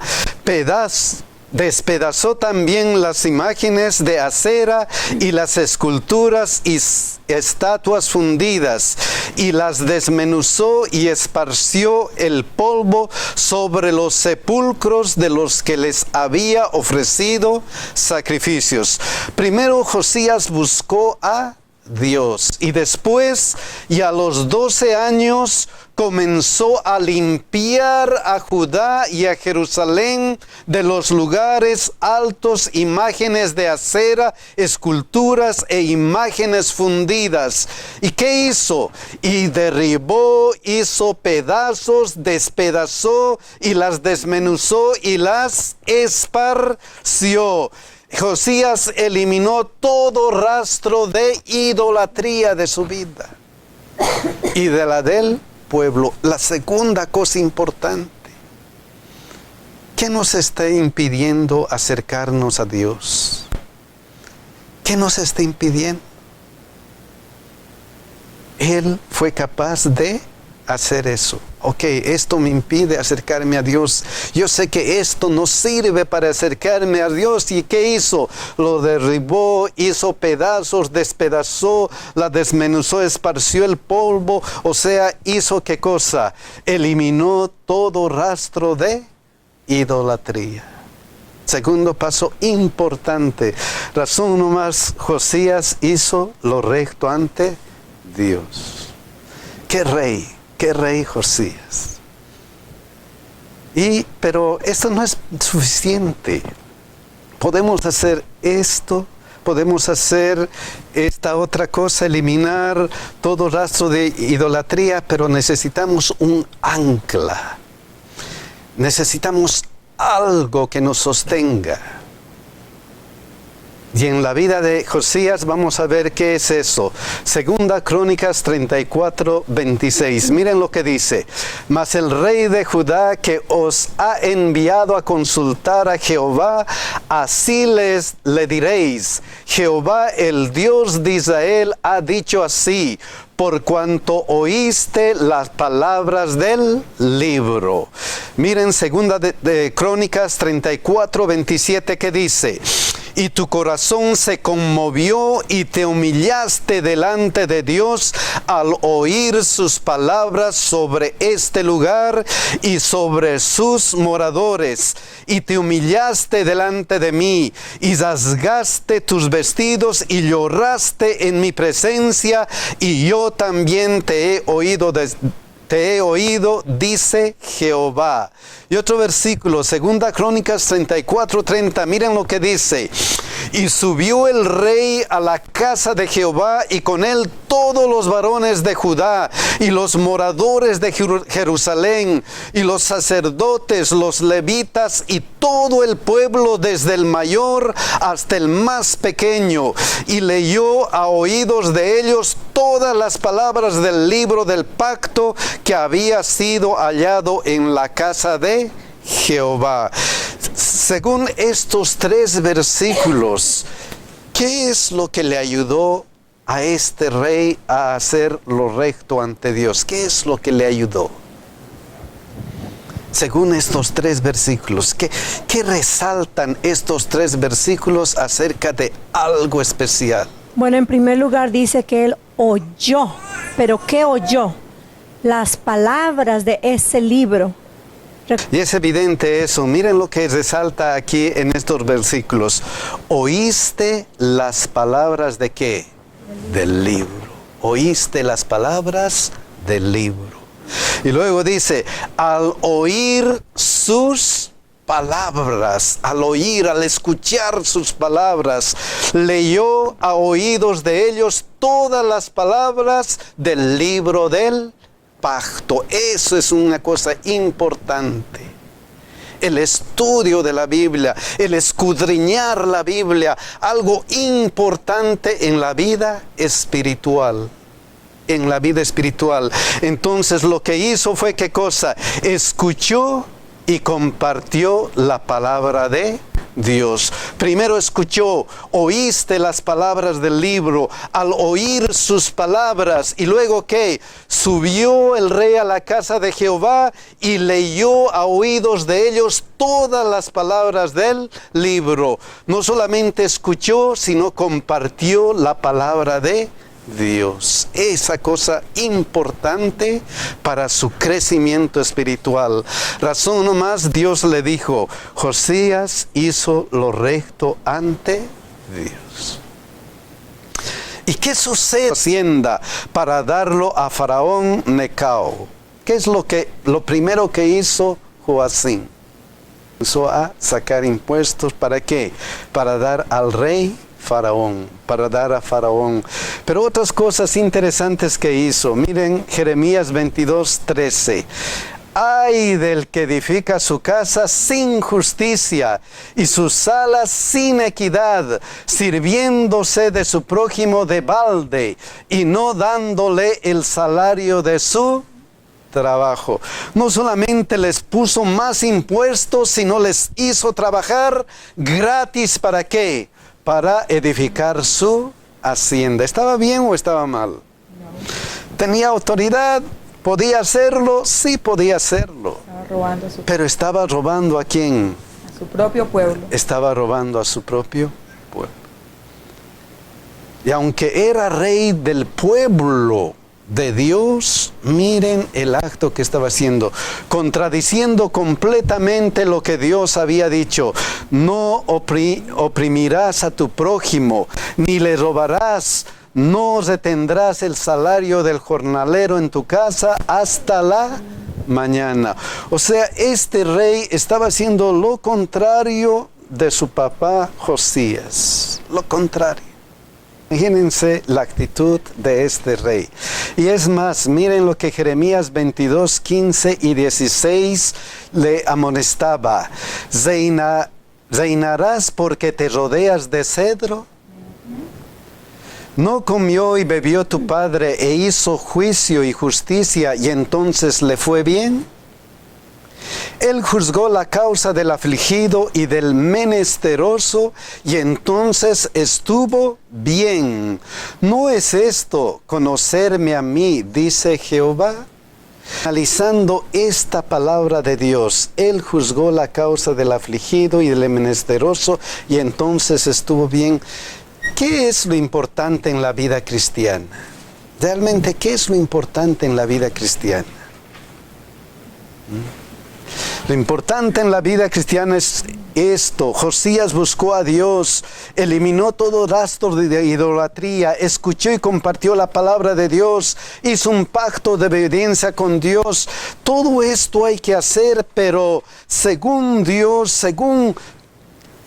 Despedazó también las imágenes de acera y las esculturas y estatuas fundidas, y las desmenuzó y esparció el polvo sobre los sepulcros de los que les había ofrecido sacrificios. Primero Josías buscó a Dios y después, y a los 12 años, comenzó a limpiar a Judá y a Jerusalén de los lugares altos, imágenes de acera, esculturas e imágenes fundidas. ¿Y qué hizo? Y derribó, hizo pedazos, despedazó y las desmenuzó y las esparció. Josías eliminó todo rastro de idolatría de su vida y de la del pueblo. La segunda cosa importante, ¿qué nos está impidiendo acercarnos a Dios? ¿Qué nos está impidiendo? Él fue capaz de hacer eso. Ok, esto me impide acercarme a Dios. Yo sé que esto no sirve para acercarme a Dios. ¿Y qué hizo? Lo derribó, hizo pedazos, despedazó, la desmenuzó, esparció el polvo. O sea, ¿hizo qué cosa? Eliminó todo rastro de idolatría. Segundo paso importante. Razón nomás, Josías hizo lo recto ante Dios. ¡Qué rey! ¡Qué rey Josías! Pero esto no es suficiente. Podemos hacer esto, podemos hacer esta otra cosa, eliminar todo rastro de idolatría, pero necesitamos un ancla. Necesitamos algo que nos sostenga. Y en la vida de Josías vamos a ver qué es eso. Segunda Crónicas 34:26. Miren lo que dice. Mas el rey de Judá que os ha enviado a consultar a Jehová, así le diréis: Jehová el Dios de Israel ha dicho así: por cuanto oíste las palabras del libro. Miren segunda de Crónicas 34:27 que dice: y tu corazón se conmovió y te humillaste delante de Dios al oír sus palabras sobre este lugar y sobre sus moradores. Y te humillaste delante de mí y rasgaste tus vestidos y lloraste en mi presencia, y yo también te he oído, dice Jehová. Y otro versículo, segunda Crónicas 34:30, miren lo que dice: y subió el rey a la casa de Jehová, y con él todos los varones de Judá, y los moradores de Jerusalén, y los sacerdotes, los levitas, y todo el pueblo, desde el mayor hasta el más pequeño, y leyó a oídos de ellos todas las palabras del libro del pacto que había sido hallado en la casa de Jehová. Según estos 3 versículos, ¿qué es lo que le ayudó a este rey a hacer lo recto ante Dios? ¿Qué es lo que le ayudó? Según estos 3 versículos, ¿qué resaltan estos 3 versículos acerca de algo especial?
Bueno, en primer lugar dice que él oyó. ¿Pero qué oyó? Las palabras de ese libro
Y es evidente eso. Miren lo que resalta aquí en estos versículos. ¿Oíste las palabras de qué? Del libro. Oíste las palabras del libro. Y luego dice, al oír sus palabras, al escuchar sus palabras, leyó a oídos de ellos todas las palabras del libro del pacto. Eso es una cosa importante. El estudio de la Biblia, el escudriñar la Biblia, algo importante en la vida espiritual. En la vida espiritual. Entonces lo que hizo fue, ¿qué cosa? Escuchó y compartió la palabra de Dios. Primero escuchó, oíste las palabras del libro. Al oír sus palabras, y luego ¿qué? Subió el rey a la casa de Jehová y leyó a oídos de ellos todas las palabras del libro. No solamente escuchó, sino compartió la palabra de Dios. Esa cosa importante para su crecimiento espiritual. Razón nomás, Dios le dijo, Josías hizo lo recto ante Dios. ¿Y qué sucede Hacienda para darlo a Faraón Necao? ¿Qué es lo primero que hizo Joacim? Comenzó a sacar impuestos, ¿para qué? Para dar al rey Faraón, para dar a Faraón. Pero otras cosas interesantes que hizo. Miren Jeremías 22:13. Ay del que edifica su casa sin justicia y sus salas sin equidad, sirviéndose de su prójimo de balde y no dándole el salario de su trabajo. No solamente les puso más impuestos, sino les hizo trabajar gratis. ¿Para qué? Para edificar su hacienda. ¿Estaba bien o estaba mal? No. ¿Tenía autoridad? ¿Podía hacerlo? Sí, podía hacerlo.
Estaba robando a su
Pero estaba robando ¿a quién?
A su propio pueblo.
Estaba robando a su propio pueblo. Y aunque era rey del pueblo de Dios, miren el acto que estaba haciendo, contradiciendo completamente lo que Dios había dicho. No oprimirás a tu prójimo, ni le robarás, no retendrás el salario del jornalero en tu casa hasta la mañana. O sea, este rey estaba haciendo lo contrario de su papá Josías, lo contrario. Imagínense la actitud de este rey. Y es más, miren lo que Jeremías 22:15 y 16 le amonestaba. ¿Reinarás porque te rodeas de cedro? ¿No comió y bebió tu padre e hizo juicio y justicia y entonces le fue bien? Él juzgó la causa del afligido y del menesteroso, y entonces estuvo bien. ¿No es esto conocerme a mí, dice Jehová? Analizando esta palabra de Dios, Él juzgó la causa del afligido y del menesteroso, y entonces estuvo bien. ¿Qué es lo importante en la vida cristiana? Realmente, ¿qué es lo importante en la vida cristiana? Lo importante en la vida cristiana es esto. Josías buscó a Dios, eliminó todo rastro de idolatría, escuchó y compartió la palabra de Dios, hizo un pacto de obediencia con Dios. Todo esto hay que hacer, pero según Dios, según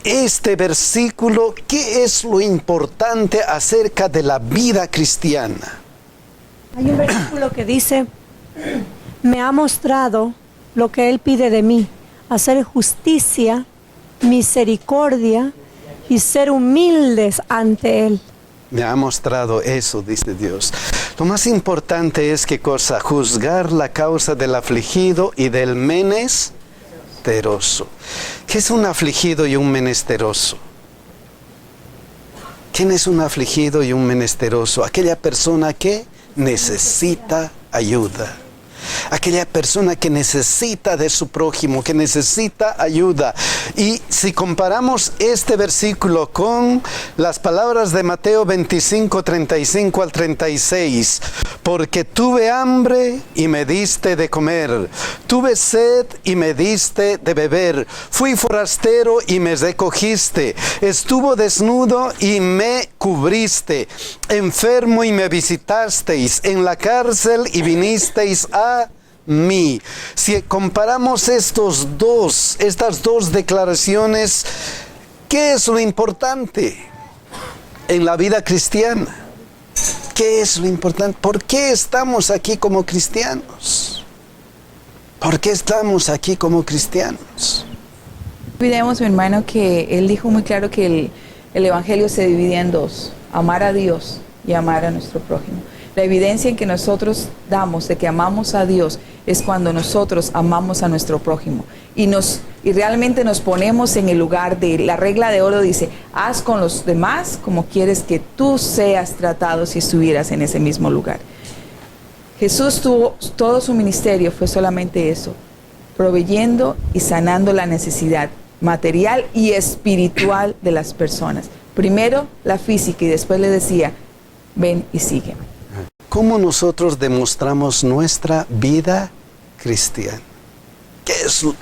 este versículo, ¿qué es lo importante acerca de la vida cristiana?
Hay un versículo que dice, me ha mostrado lo que Él pide de mí, hacer justicia, misericordia y ser humildes ante Él.
Me ha mostrado eso, dice Dios. Lo más importante es, ¿qué cosa? Juzgar la causa del afligido y del menesteroso. ¿Qué es un afligido y un menesteroso? ¿Quién es un afligido y un menesteroso? Aquella persona que necesita ayuda. aquella persona que necesita de su prójimo, que necesita ayuda. Y si comparamos este versículo con las palabras de Mateo 25, 35 al 36, porque tuve hambre y me diste de comer, tuve sed y me diste de beber, fui forastero y me recogiste, estuve desnudo y me cubriste, enfermo y me visitasteis, en la cárcel y vinisteis a mí. Si comparamos estas dos declaraciones, ¿qué es lo importante en la vida cristiana? ¿Qué es lo importante? ¿Por qué estamos aquí como cristianos? ¿Por qué estamos aquí como cristianos?
Olvidemos, mi hermano, que él dijo muy claro que el evangelio se divide en dos: amar a Dios y amar a nuestro prójimo. La evidencia en que nosotros damos de que amamos a Dios es cuando nosotros amamos a nuestro prójimo y realmente nos ponemos en el lugar de la regla de oro. Dice: haz con los demás como quieres que tú seas tratado si estuvieras en ese mismo lugar. Jesús todo su ministerio fue solamente eso, proveyendo y sanando la necesidad material y espiritual de las personas. Primero la física y después le decía: ven y sígueme.
¿Cómo nosotros demostramos nuestra vida cristiana?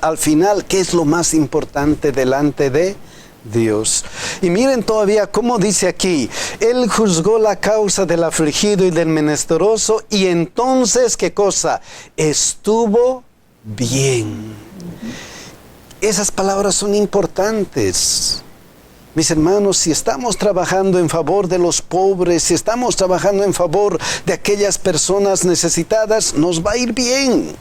Al final, ¿qué es lo más importante delante de Dios? Y miren todavía cómo dice aquí: Él juzgó la causa del afligido y del menesteroso, y entonces, ¿qué cosa? Estuvo bien. Esas palabras son importantes. Mis hermanos, si estamos trabajando en favor de los pobres, si estamos trabajando en favor de aquellas personas necesitadas, nos va a ir bien.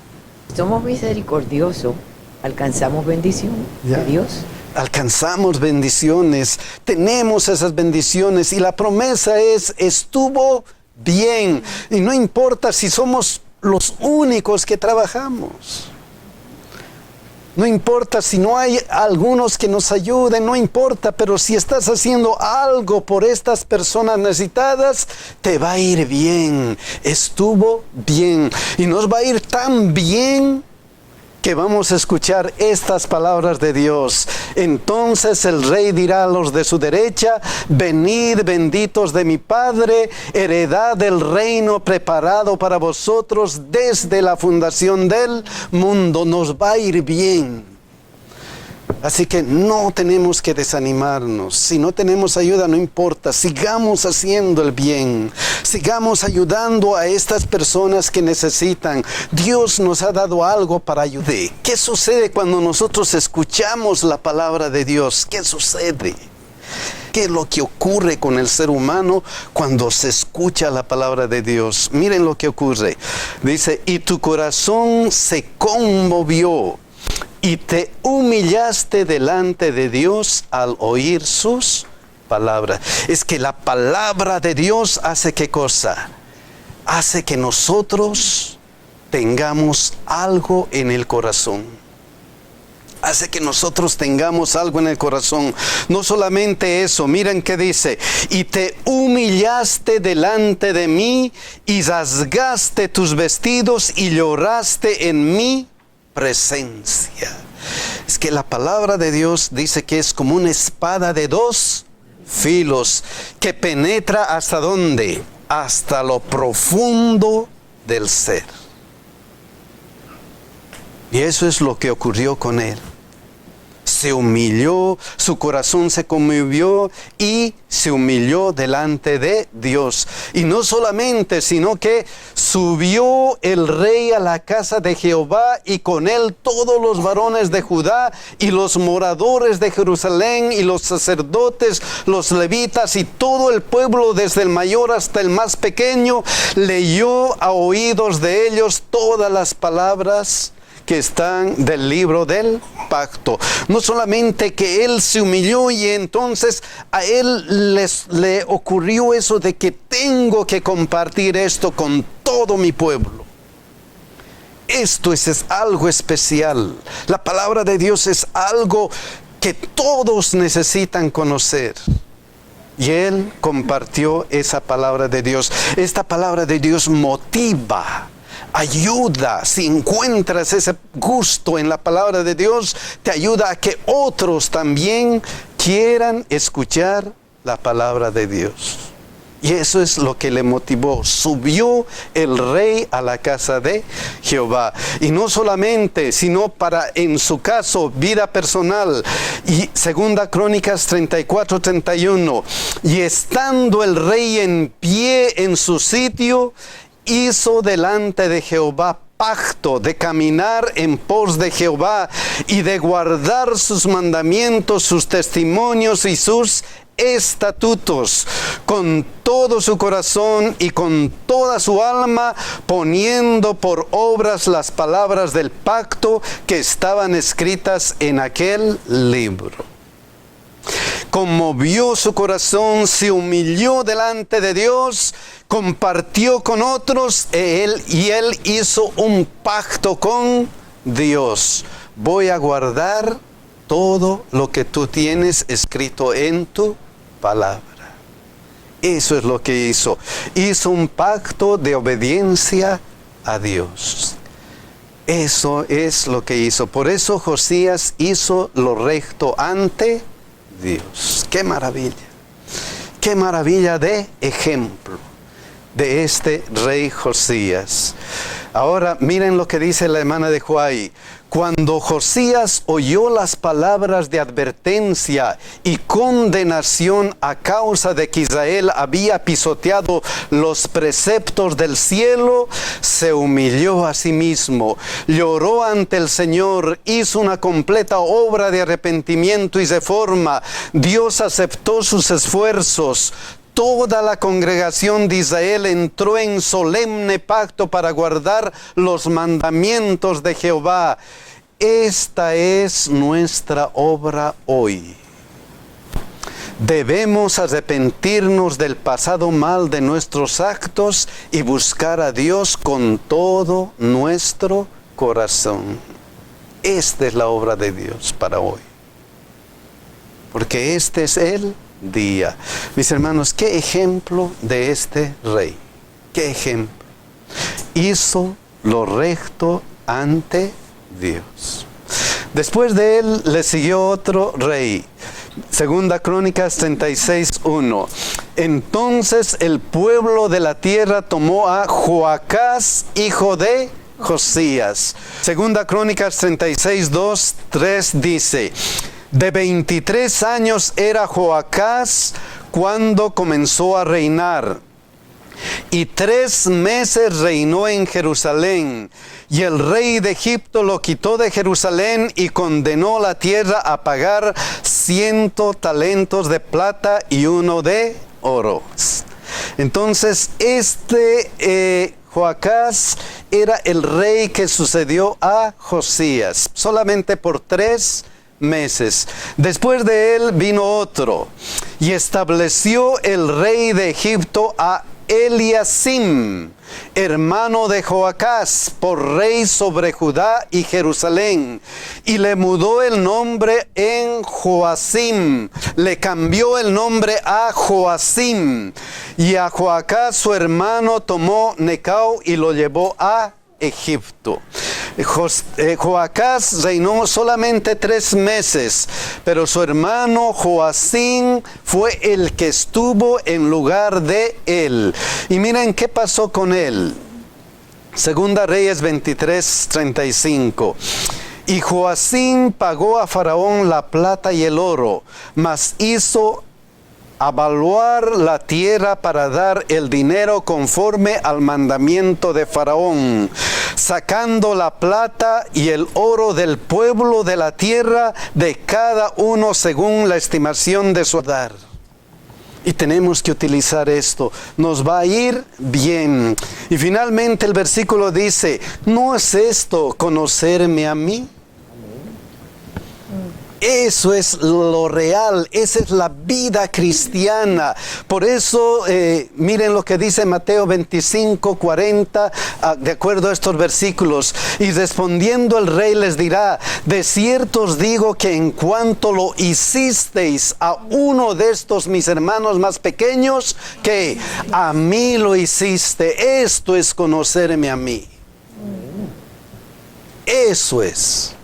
Somos misericordiosos, alcanzamos bendición de Dios.
Alcanzamos bendiciones, tenemos esas bendiciones y la promesa es: estuvo bien. Y no importa si somos los únicos que trabajamos. No importa si no hay algunos que nos ayuden, no importa, pero si estás haciendo algo por estas personas necesitadas, te va a ir bien. Estuvo bien. Y nos va a ir tan bien que vamos a escuchar estas palabras de Dios. Entonces el rey dirá a los de su derecha: venid, benditos de mi Padre, heredad del reino preparado para vosotros desde la fundación del mundo. Nos va a ir bien. Así que no tenemos que desanimarnos. Si no tenemos ayuda, no importa. Sigamos haciendo el bien. Sigamos ayudando a estas personas que necesitan. Dios nos ha dado algo para ayudar. ¿Qué sucede cuando nosotros escuchamos la palabra de Dios? ¿Qué sucede? ¿Qué es lo que ocurre con el ser humano cuando se escucha la palabra de Dios? Miren lo que ocurre. Dice: y tu corazón se conmovió y te humillaste delante de Dios al oír sus palabras. Es que la palabra de Dios hace ¿qué cosa? Hace que nosotros tengamos algo en el corazón. Hace que nosotros tengamos algo en el corazón. No solamente eso, miren qué dice: y te humillaste delante de mí y rasgaste tus vestidos y lloraste en mi presencia. Es que la palabra de Dios dice que es como una espada de dos filos que penetra ¿hasta dónde? Hasta lo profundo del ser. Y eso es lo que ocurrió con él. Se humilló, su corazón se conmovió y se humilló delante de Dios. Y no solamente, sino que subió el rey a la casa de Jehová y con él todos los varones de Judá y los moradores de Jerusalén y los sacerdotes, los levitas y todo el pueblo desde el mayor hasta el más pequeño. Leyó a oídos de ellos todas las palabras que están del libro del pacto. No solamente que él se humilló y entonces a él le ocurrió eso de que tengo que compartir esto con todo mi pueblo. Esto es algo especial. La palabra de Dios es algo que todos necesitan conocer. Y él compartió esa palabra de Dios. Esta palabra de Dios motiva ayuda, si encuentras ese gusto en la palabra de Dios, te ayuda a que otros también quieran escuchar la palabra de Dios. Y eso es lo que le motivó. Subió el rey a la casa de Jehová. Y no solamente, sino para, en su caso, vida personal. Y 2 Crónicas 34-31. Y estando el rey en pie en su sitio, hizo delante de Jehová pacto de caminar en pos de Jehová y de guardar sus mandamientos, sus testimonios y sus estatutos con todo su corazón y con toda su alma, poniendo por obras las palabras del pacto que estaban escritas en aquel libro. Conmovió su corazón, se humilló delante de Dios, compartió con otros y él hizo un pacto con Dios. Voy a guardar todo lo que tú tienes escrito en tu palabra. Eso es lo que hizo. Hizo un pacto de obediencia a Dios. Eso es lo que hizo. Por eso Josías hizo lo recto ante Dios. ¡Qué maravilla! ¡Qué maravilla de ejemplo de este rey Josías! Ahora miren lo que dice la hermana de Huay. Cuando Josías oyó las palabras de advertencia y condenación a causa de que Israel había pisoteado los preceptos del cielo, se humilló a sí mismo, lloró ante el Señor, hizo una completa obra de arrepentimiento y reforma. Dios aceptó sus esfuerzos. Toda la congregación de Israel entró en solemne pacto para guardar los mandamientos de Jehová. Esta es nuestra obra hoy. Debemos arrepentirnos del pasado mal de nuestros actos y buscar a Dios con todo nuestro corazón. Esta es la obra de Dios para hoy. Porque este es el día. Mis hermanos, qué ejemplo de este rey. Qué ejemplo. Hizo lo recto ante Dios. Después de él le siguió otro rey. 2 Crónicas 36:1. Entonces el pueblo de la tierra tomó a Joacás, hijo de Josías. 2 Crónicas 36:2, 3 dice: de 23 años era Joacás cuando comenzó a reinar, y 3 meses reinó en Jerusalén. Y el rey de Egipto lo quitó de Jerusalén y condenó la tierra a pagar 100 talentos de plata y 1 de oro. Entonces Joacás era el rey que sucedió a Josías, solamente por 3 meses. Después de él vino otro, y estableció el rey de Egipto a Eliasim, hermano de Joacás, por rey sobre Judá y Jerusalén, y le mudó el nombre en Joacim, le cambió el nombre a Joacim, y a Joacás su hermano tomó Necao y lo llevó a Egipto. Joacás reinó solamente 3 meses, pero su hermano Joacim fue el que estuvo en lugar de él. Y miren qué pasó con él. 2 Reyes 23:35. Y Joacim pagó a Faraón la plata y el oro, mas hizo avaluar la tierra para dar el dinero conforme al mandamiento de Faraón, sacando la plata y el oro del pueblo de la tierra, de cada uno según la estimación de su dar. Y tenemos que utilizar esto, nos va a ir bien. Y finalmente el versículo dice: ¿no es esto conocerme a mí? Eso es lo real, esa es la vida cristiana. Por eso, miren lo que dice Mateo 25:40, de acuerdo a estos versículos. Y respondiendo el rey les dirá: de cierto os digo que en cuanto lo hicisteis a uno de estos mis hermanos más pequeños, que a mí lo hiciste. Esto es conocerme a mí. Eso es.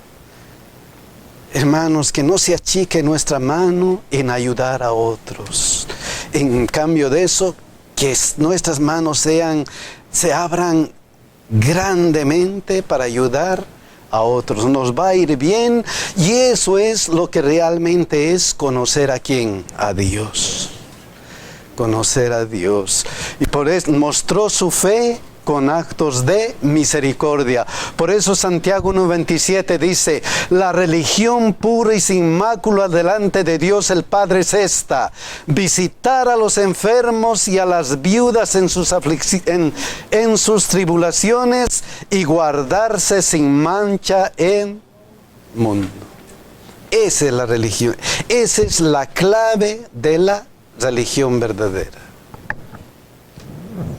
Hermanos, que no se achique nuestra mano en ayudar a otros. En cambio de eso, que nuestras manos se abran grandemente para ayudar a otros. Nos va a ir bien, y eso es lo que realmente es conocer a quién, a Dios. Conocer a Dios. Y por eso mostró su fe con actos de misericordia. Por eso Santiago 1:27 dice: la religión pura y sin mácula delante de Dios el Padre es esta: visitar a los enfermos y a las viudas en sus tribulaciones, y guardarse sin mancha en mundo. Esa es la religión. Esa es la clave de la religión verdadera.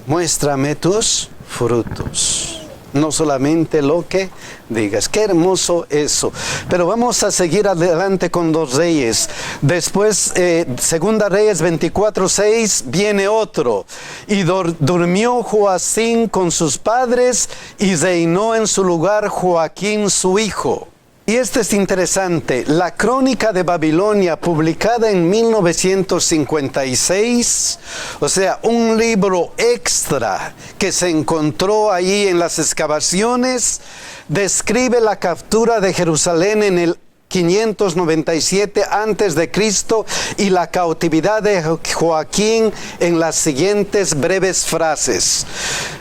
Muéstrame tus frutos, no solamente lo que digas. Qué hermoso eso. Pero vamos a seguir adelante con 2 Reyes. Después, Segunda Reyes 24:6, viene otro. Y durmió Joacim con sus padres, y reinó en su lugar Joaquín su hijo. Y este es interesante. La Crónica de Babilonia, publicada en 1956, o sea, un libro extra que se encontró ahí en las excavaciones, describe la captura de Jerusalén en el 597 antes de Cristo y la cautividad de Joaquín en las siguientes breves frases.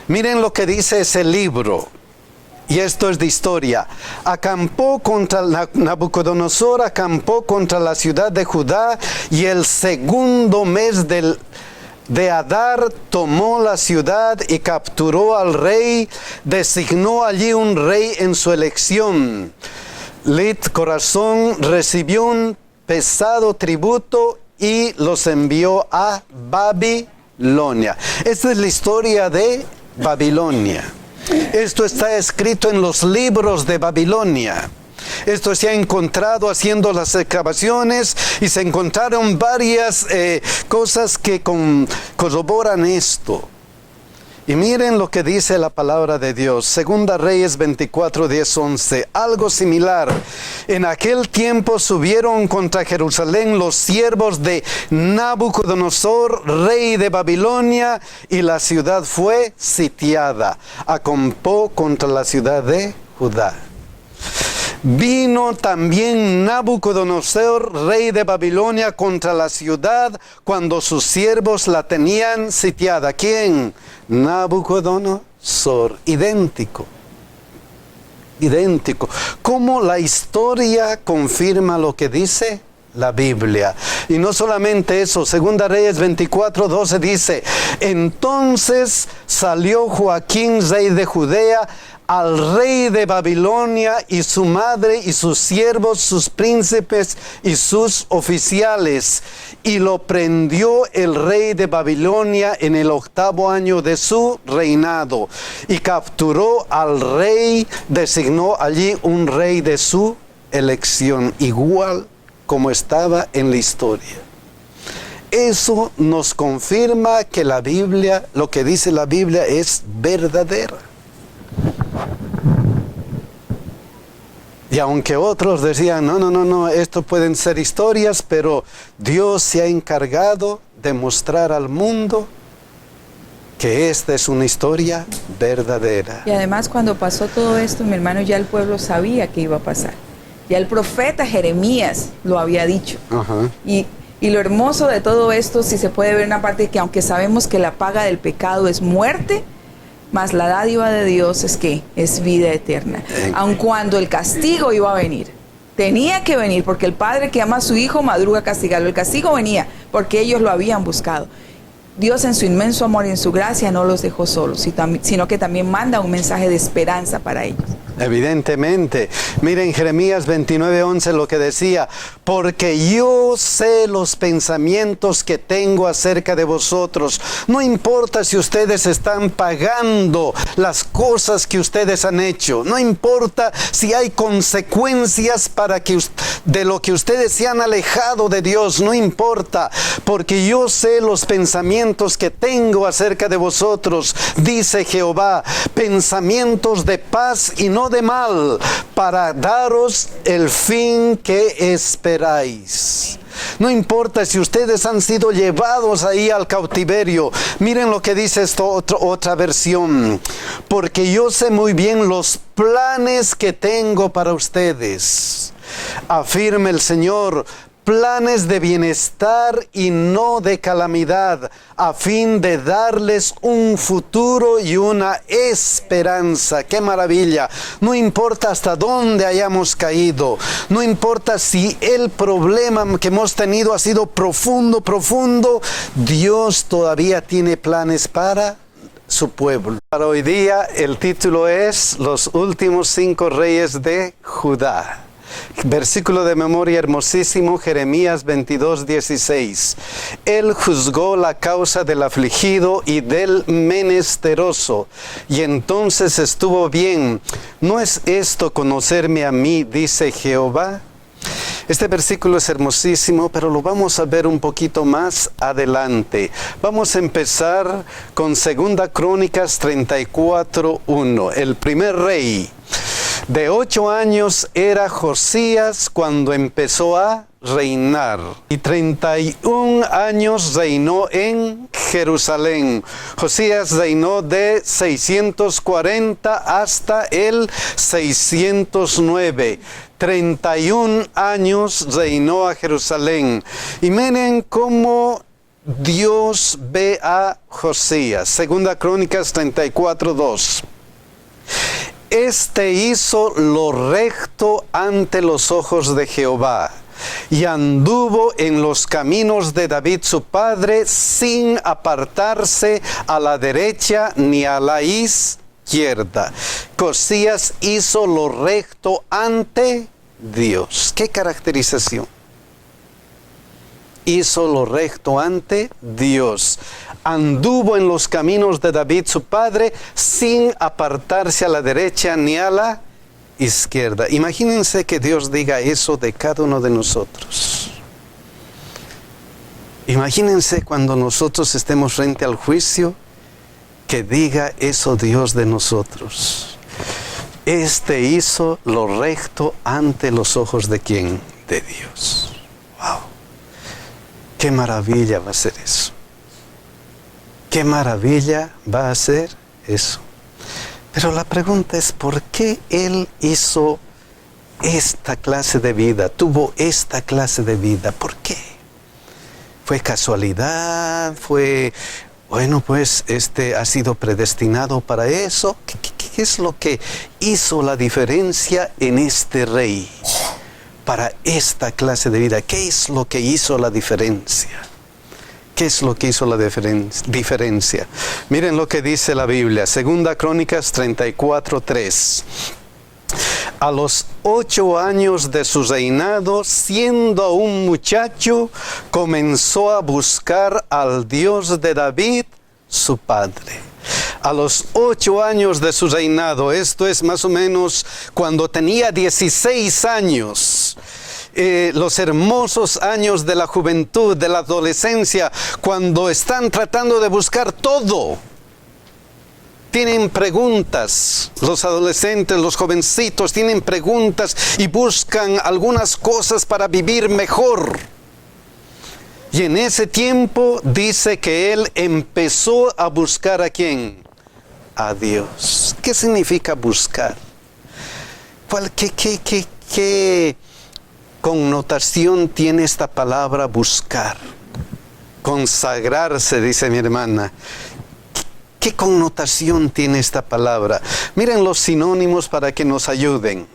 Miren lo que dice ese libro. Y esto es de historia. Nabucodonosor acampó contra la ciudad de Judá, y el segundo mes de Adar tomó la ciudad y capturó al rey. Designó allí un rey en su elección. Lit Corazón recibió un pesado tributo y los envió a Babilonia. Esta es la historia de Babilonia. Esto está escrito en los libros de Babilonia. Esto se ha encontrado haciendo las excavaciones, y se encontraron varias cosas que corroboran esto. Y miren lo que dice la palabra de Dios. Segunda Reyes 24:10-11. Algo similar. En aquel tiempo subieron contra Jerusalén los siervos de Nabucodonosor, rey de Babilonia, y la ciudad fue sitiada. Acampó contra la ciudad de Judá. Vino también Nabucodonosor, rey de Babilonia, contra la ciudad cuando sus siervos la tenían sitiada. ¿Quién? Nabucodonosor. Idéntico. Idéntico. ¿Cómo la historia confirma lo que dice la Biblia? Y no solamente eso. Segunda Reyes 24:12 dice: entonces salió Joaquín, rey de Judea, al rey de Babilonia, y su madre y sus siervos, sus príncipes y sus oficiales, y lo prendió el rey de Babilonia en el 8º año de su reinado, y capturó al rey. Designó allí un rey de su elección, igual como estaba en la historia. Eso nos confirma que la Biblia, lo que dice la Biblia, es verdadera. Y aunque otros decían, no, esto pueden ser historias, pero Dios se ha encargado de mostrar al mundo que esta es una historia verdadera.
Y además, cuando pasó todo esto, mi hermano, ya el pueblo sabía que iba a pasar. Ya el profeta Jeremías lo había dicho.
Ajá.
Y lo hermoso de todo esto, si se puede ver una parte, que aunque sabemos que la paga del pecado es muerte, mas la dádiva de Dios es que es vida eterna. Aun cuando el castigo iba a venir, tenía que venir, porque el padre que ama a su hijo madruga a castigarlo. El castigo venía porque ellos lo habían buscado. Dios, en su inmenso amor y en su gracia, no los dejó solos, sino que también manda un mensaje de esperanza para ellos.
Evidentemente. Miren Jeremías 29:11 lo que decía: porque yo sé los pensamientos que tengo acerca de vosotros. No importa si ustedes están pagando las cosas que ustedes han hecho. No importa si hay consecuencias de lo que ustedes se han alejado de Dios. No importa, porque yo sé los pensamientos que tengo acerca de vosotros, dice Jehová, pensamientos de paz y no no de mal, para daros el fin que esperáis. No importa si ustedes han sido llevados ahí al cautiverio. Miren lo que dice otra versión. Porque yo sé muy bien los planes que tengo para ustedes. Afirma el Señor. Planes de bienestar y no de calamidad, a fin de darles un futuro y una esperanza. ¡Qué maravilla! No importa hasta dónde hayamos caído, no importa si el problema que hemos tenido ha sido profundo, Dios todavía tiene planes para su pueblo. Para hoy día el título es Los últimos 5 reyes de Judá. Versículo de memoria hermosísimo, Jeremías 22:16. Él juzgó la causa del afligido y del menesteroso, y entonces estuvo bien. ¿No es esto conocerme a mí, dice Jehová? Este versículo es hermosísimo, pero lo vamos a ver un poquito más adelante. Vamos a empezar con 2 Crónicas 34:1. El primer rey. De 8 años era Josías cuando empezó a reinar, y 31 años reinó en Jerusalén. Josías reinó de 640 hasta el 609. 31 años reinó a Jerusalén. Y miren cómo Dios ve a Josías. 2 Crónicas 34:2. Este hizo lo recto ante los ojos de Jehová, y anduvo en los caminos de David su padre, sin apartarse a la derecha ni a la izquierda. Josías hizo lo recto ante Dios. ¿Qué caracterización? Hizo lo recto ante Dios. Anduvo en los caminos de David su padre, sin apartarse a la derecha ni a la izquierda. Imagínense que Dios diga eso de cada uno de nosotros. Imagínense cuando nosotros estemos frente al juicio, que diga eso Dios de nosotros. Este hizo lo recto ante los ojos de ¿quién? De Dios. ¡Wow! ¡Qué maravilla va a ser eso! ¡Qué maravilla va a ser eso! Pero la pregunta es, ¿por qué Él hizo esta clase de vida? Tuvo esta clase de vida. ¿Por qué? ¿Fue casualidad? ¿Fue, bueno, pues, ha sido predestinado para eso? ¿Qué es lo que hizo la diferencia en este rey para esta clase de vida? ¿Qué es lo que hizo la diferencia? ¿Qué es lo que hizo la diferencia? Miren lo que dice la Biblia, 2 Crónicas 34:3. A los 8 años de su reinado, siendo un muchacho, comenzó a buscar al Dios de David, su padre. A los 8 años de su reinado, esto es más o menos cuando tenía 16 años. Los hermosos años de la juventud, de la adolescencia, cuando están tratando de buscar todo. Tienen preguntas, los adolescentes, los jovencitos tienen preguntas y buscan algunas cosas para vivir mejor. Y en ese tiempo dice que él empezó a buscar ¿a quién? A Dios. ¿Qué significa buscar? ¿Qué connotación tiene esta palabra buscar? Consagrarse, dice mi hermana. ¿Qué connotación tiene esta palabra? Miren los sinónimos para que nos ayuden.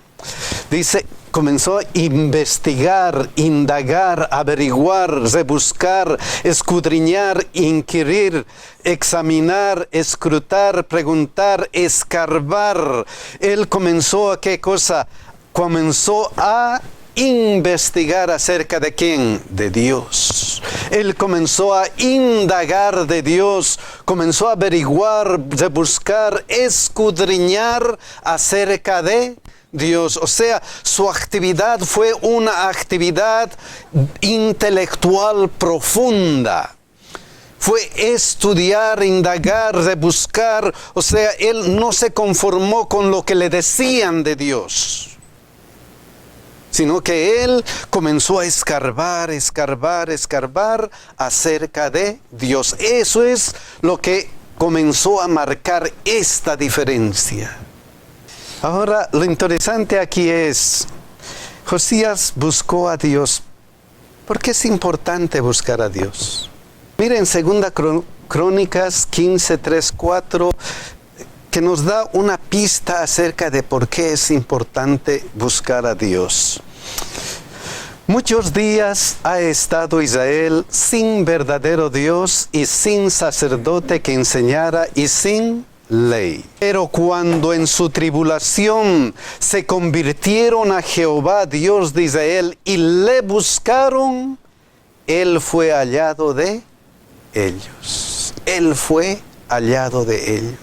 Dice, comenzó a investigar, indagar, averiguar, rebuscar, escudriñar, inquirir, examinar, escrutar, preguntar, escarbar. Él comenzó a ¿qué cosa? Comenzó a investigar acerca de ¿quién? De Dios. Él comenzó a indagar de Dios, comenzó a averiguar, rebuscar, escudriñar acerca de Dios. O sea, su actividad fue una actividad intelectual profunda. fue estudiar, indagar, rebuscar. O sea, él no se conformó con lo que le decían de Dios, sino que él comenzó a escarbar acerca de Dios. Eso es lo que comenzó a marcar esta diferencia. Ahora, lo interesante aquí es, Josías buscó a Dios. ¿Por qué es importante buscar a Dios? Miren, 2 Crónicas 15, 3, 4, que nos da una pista acerca de por qué es importante buscar a Dios. Muchos días ha estado Israel sin verdadero Dios y sin sacerdote que enseñara y sin ley. Pero cuando en su tribulación se convirtieron a Jehová, Dios de Israel, y le buscaron, Él fue hallado de ellos. Él fue hallado de ellos.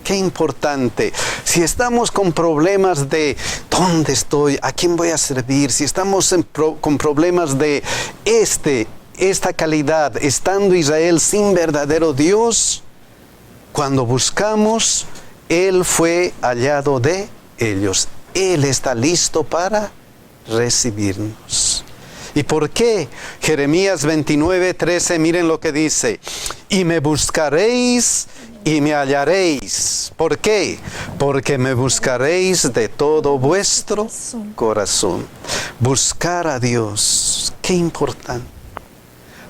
Qué importante. Si estamos con problemas de ¿dónde estoy? ¿A quién voy a servir? Si estamos con problemas de esta calidad, estando Israel sin verdadero Dios, cuando buscamos, Él fue hallado de ellos. Él está listo para recibirnos. ¿Y por qué? Jeremías 29, 13, miren lo que dice. Y me buscaréis y me hallaréis. ¿Por qué? Porque me buscaréis de todo vuestro corazón. Buscar a Dios, qué importante,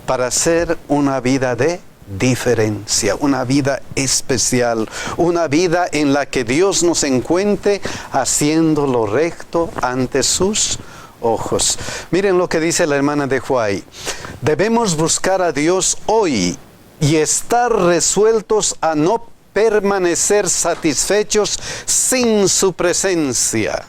para hacer una vida de diferencia, una vida especial, una vida en la que Dios nos encuentre haciendo lo recto ante sus ojos. Miren lo que dice la hermana de Huay. Debemos buscar a Dios hoy y estar resueltos a no permanecer satisfechos sin su presencia.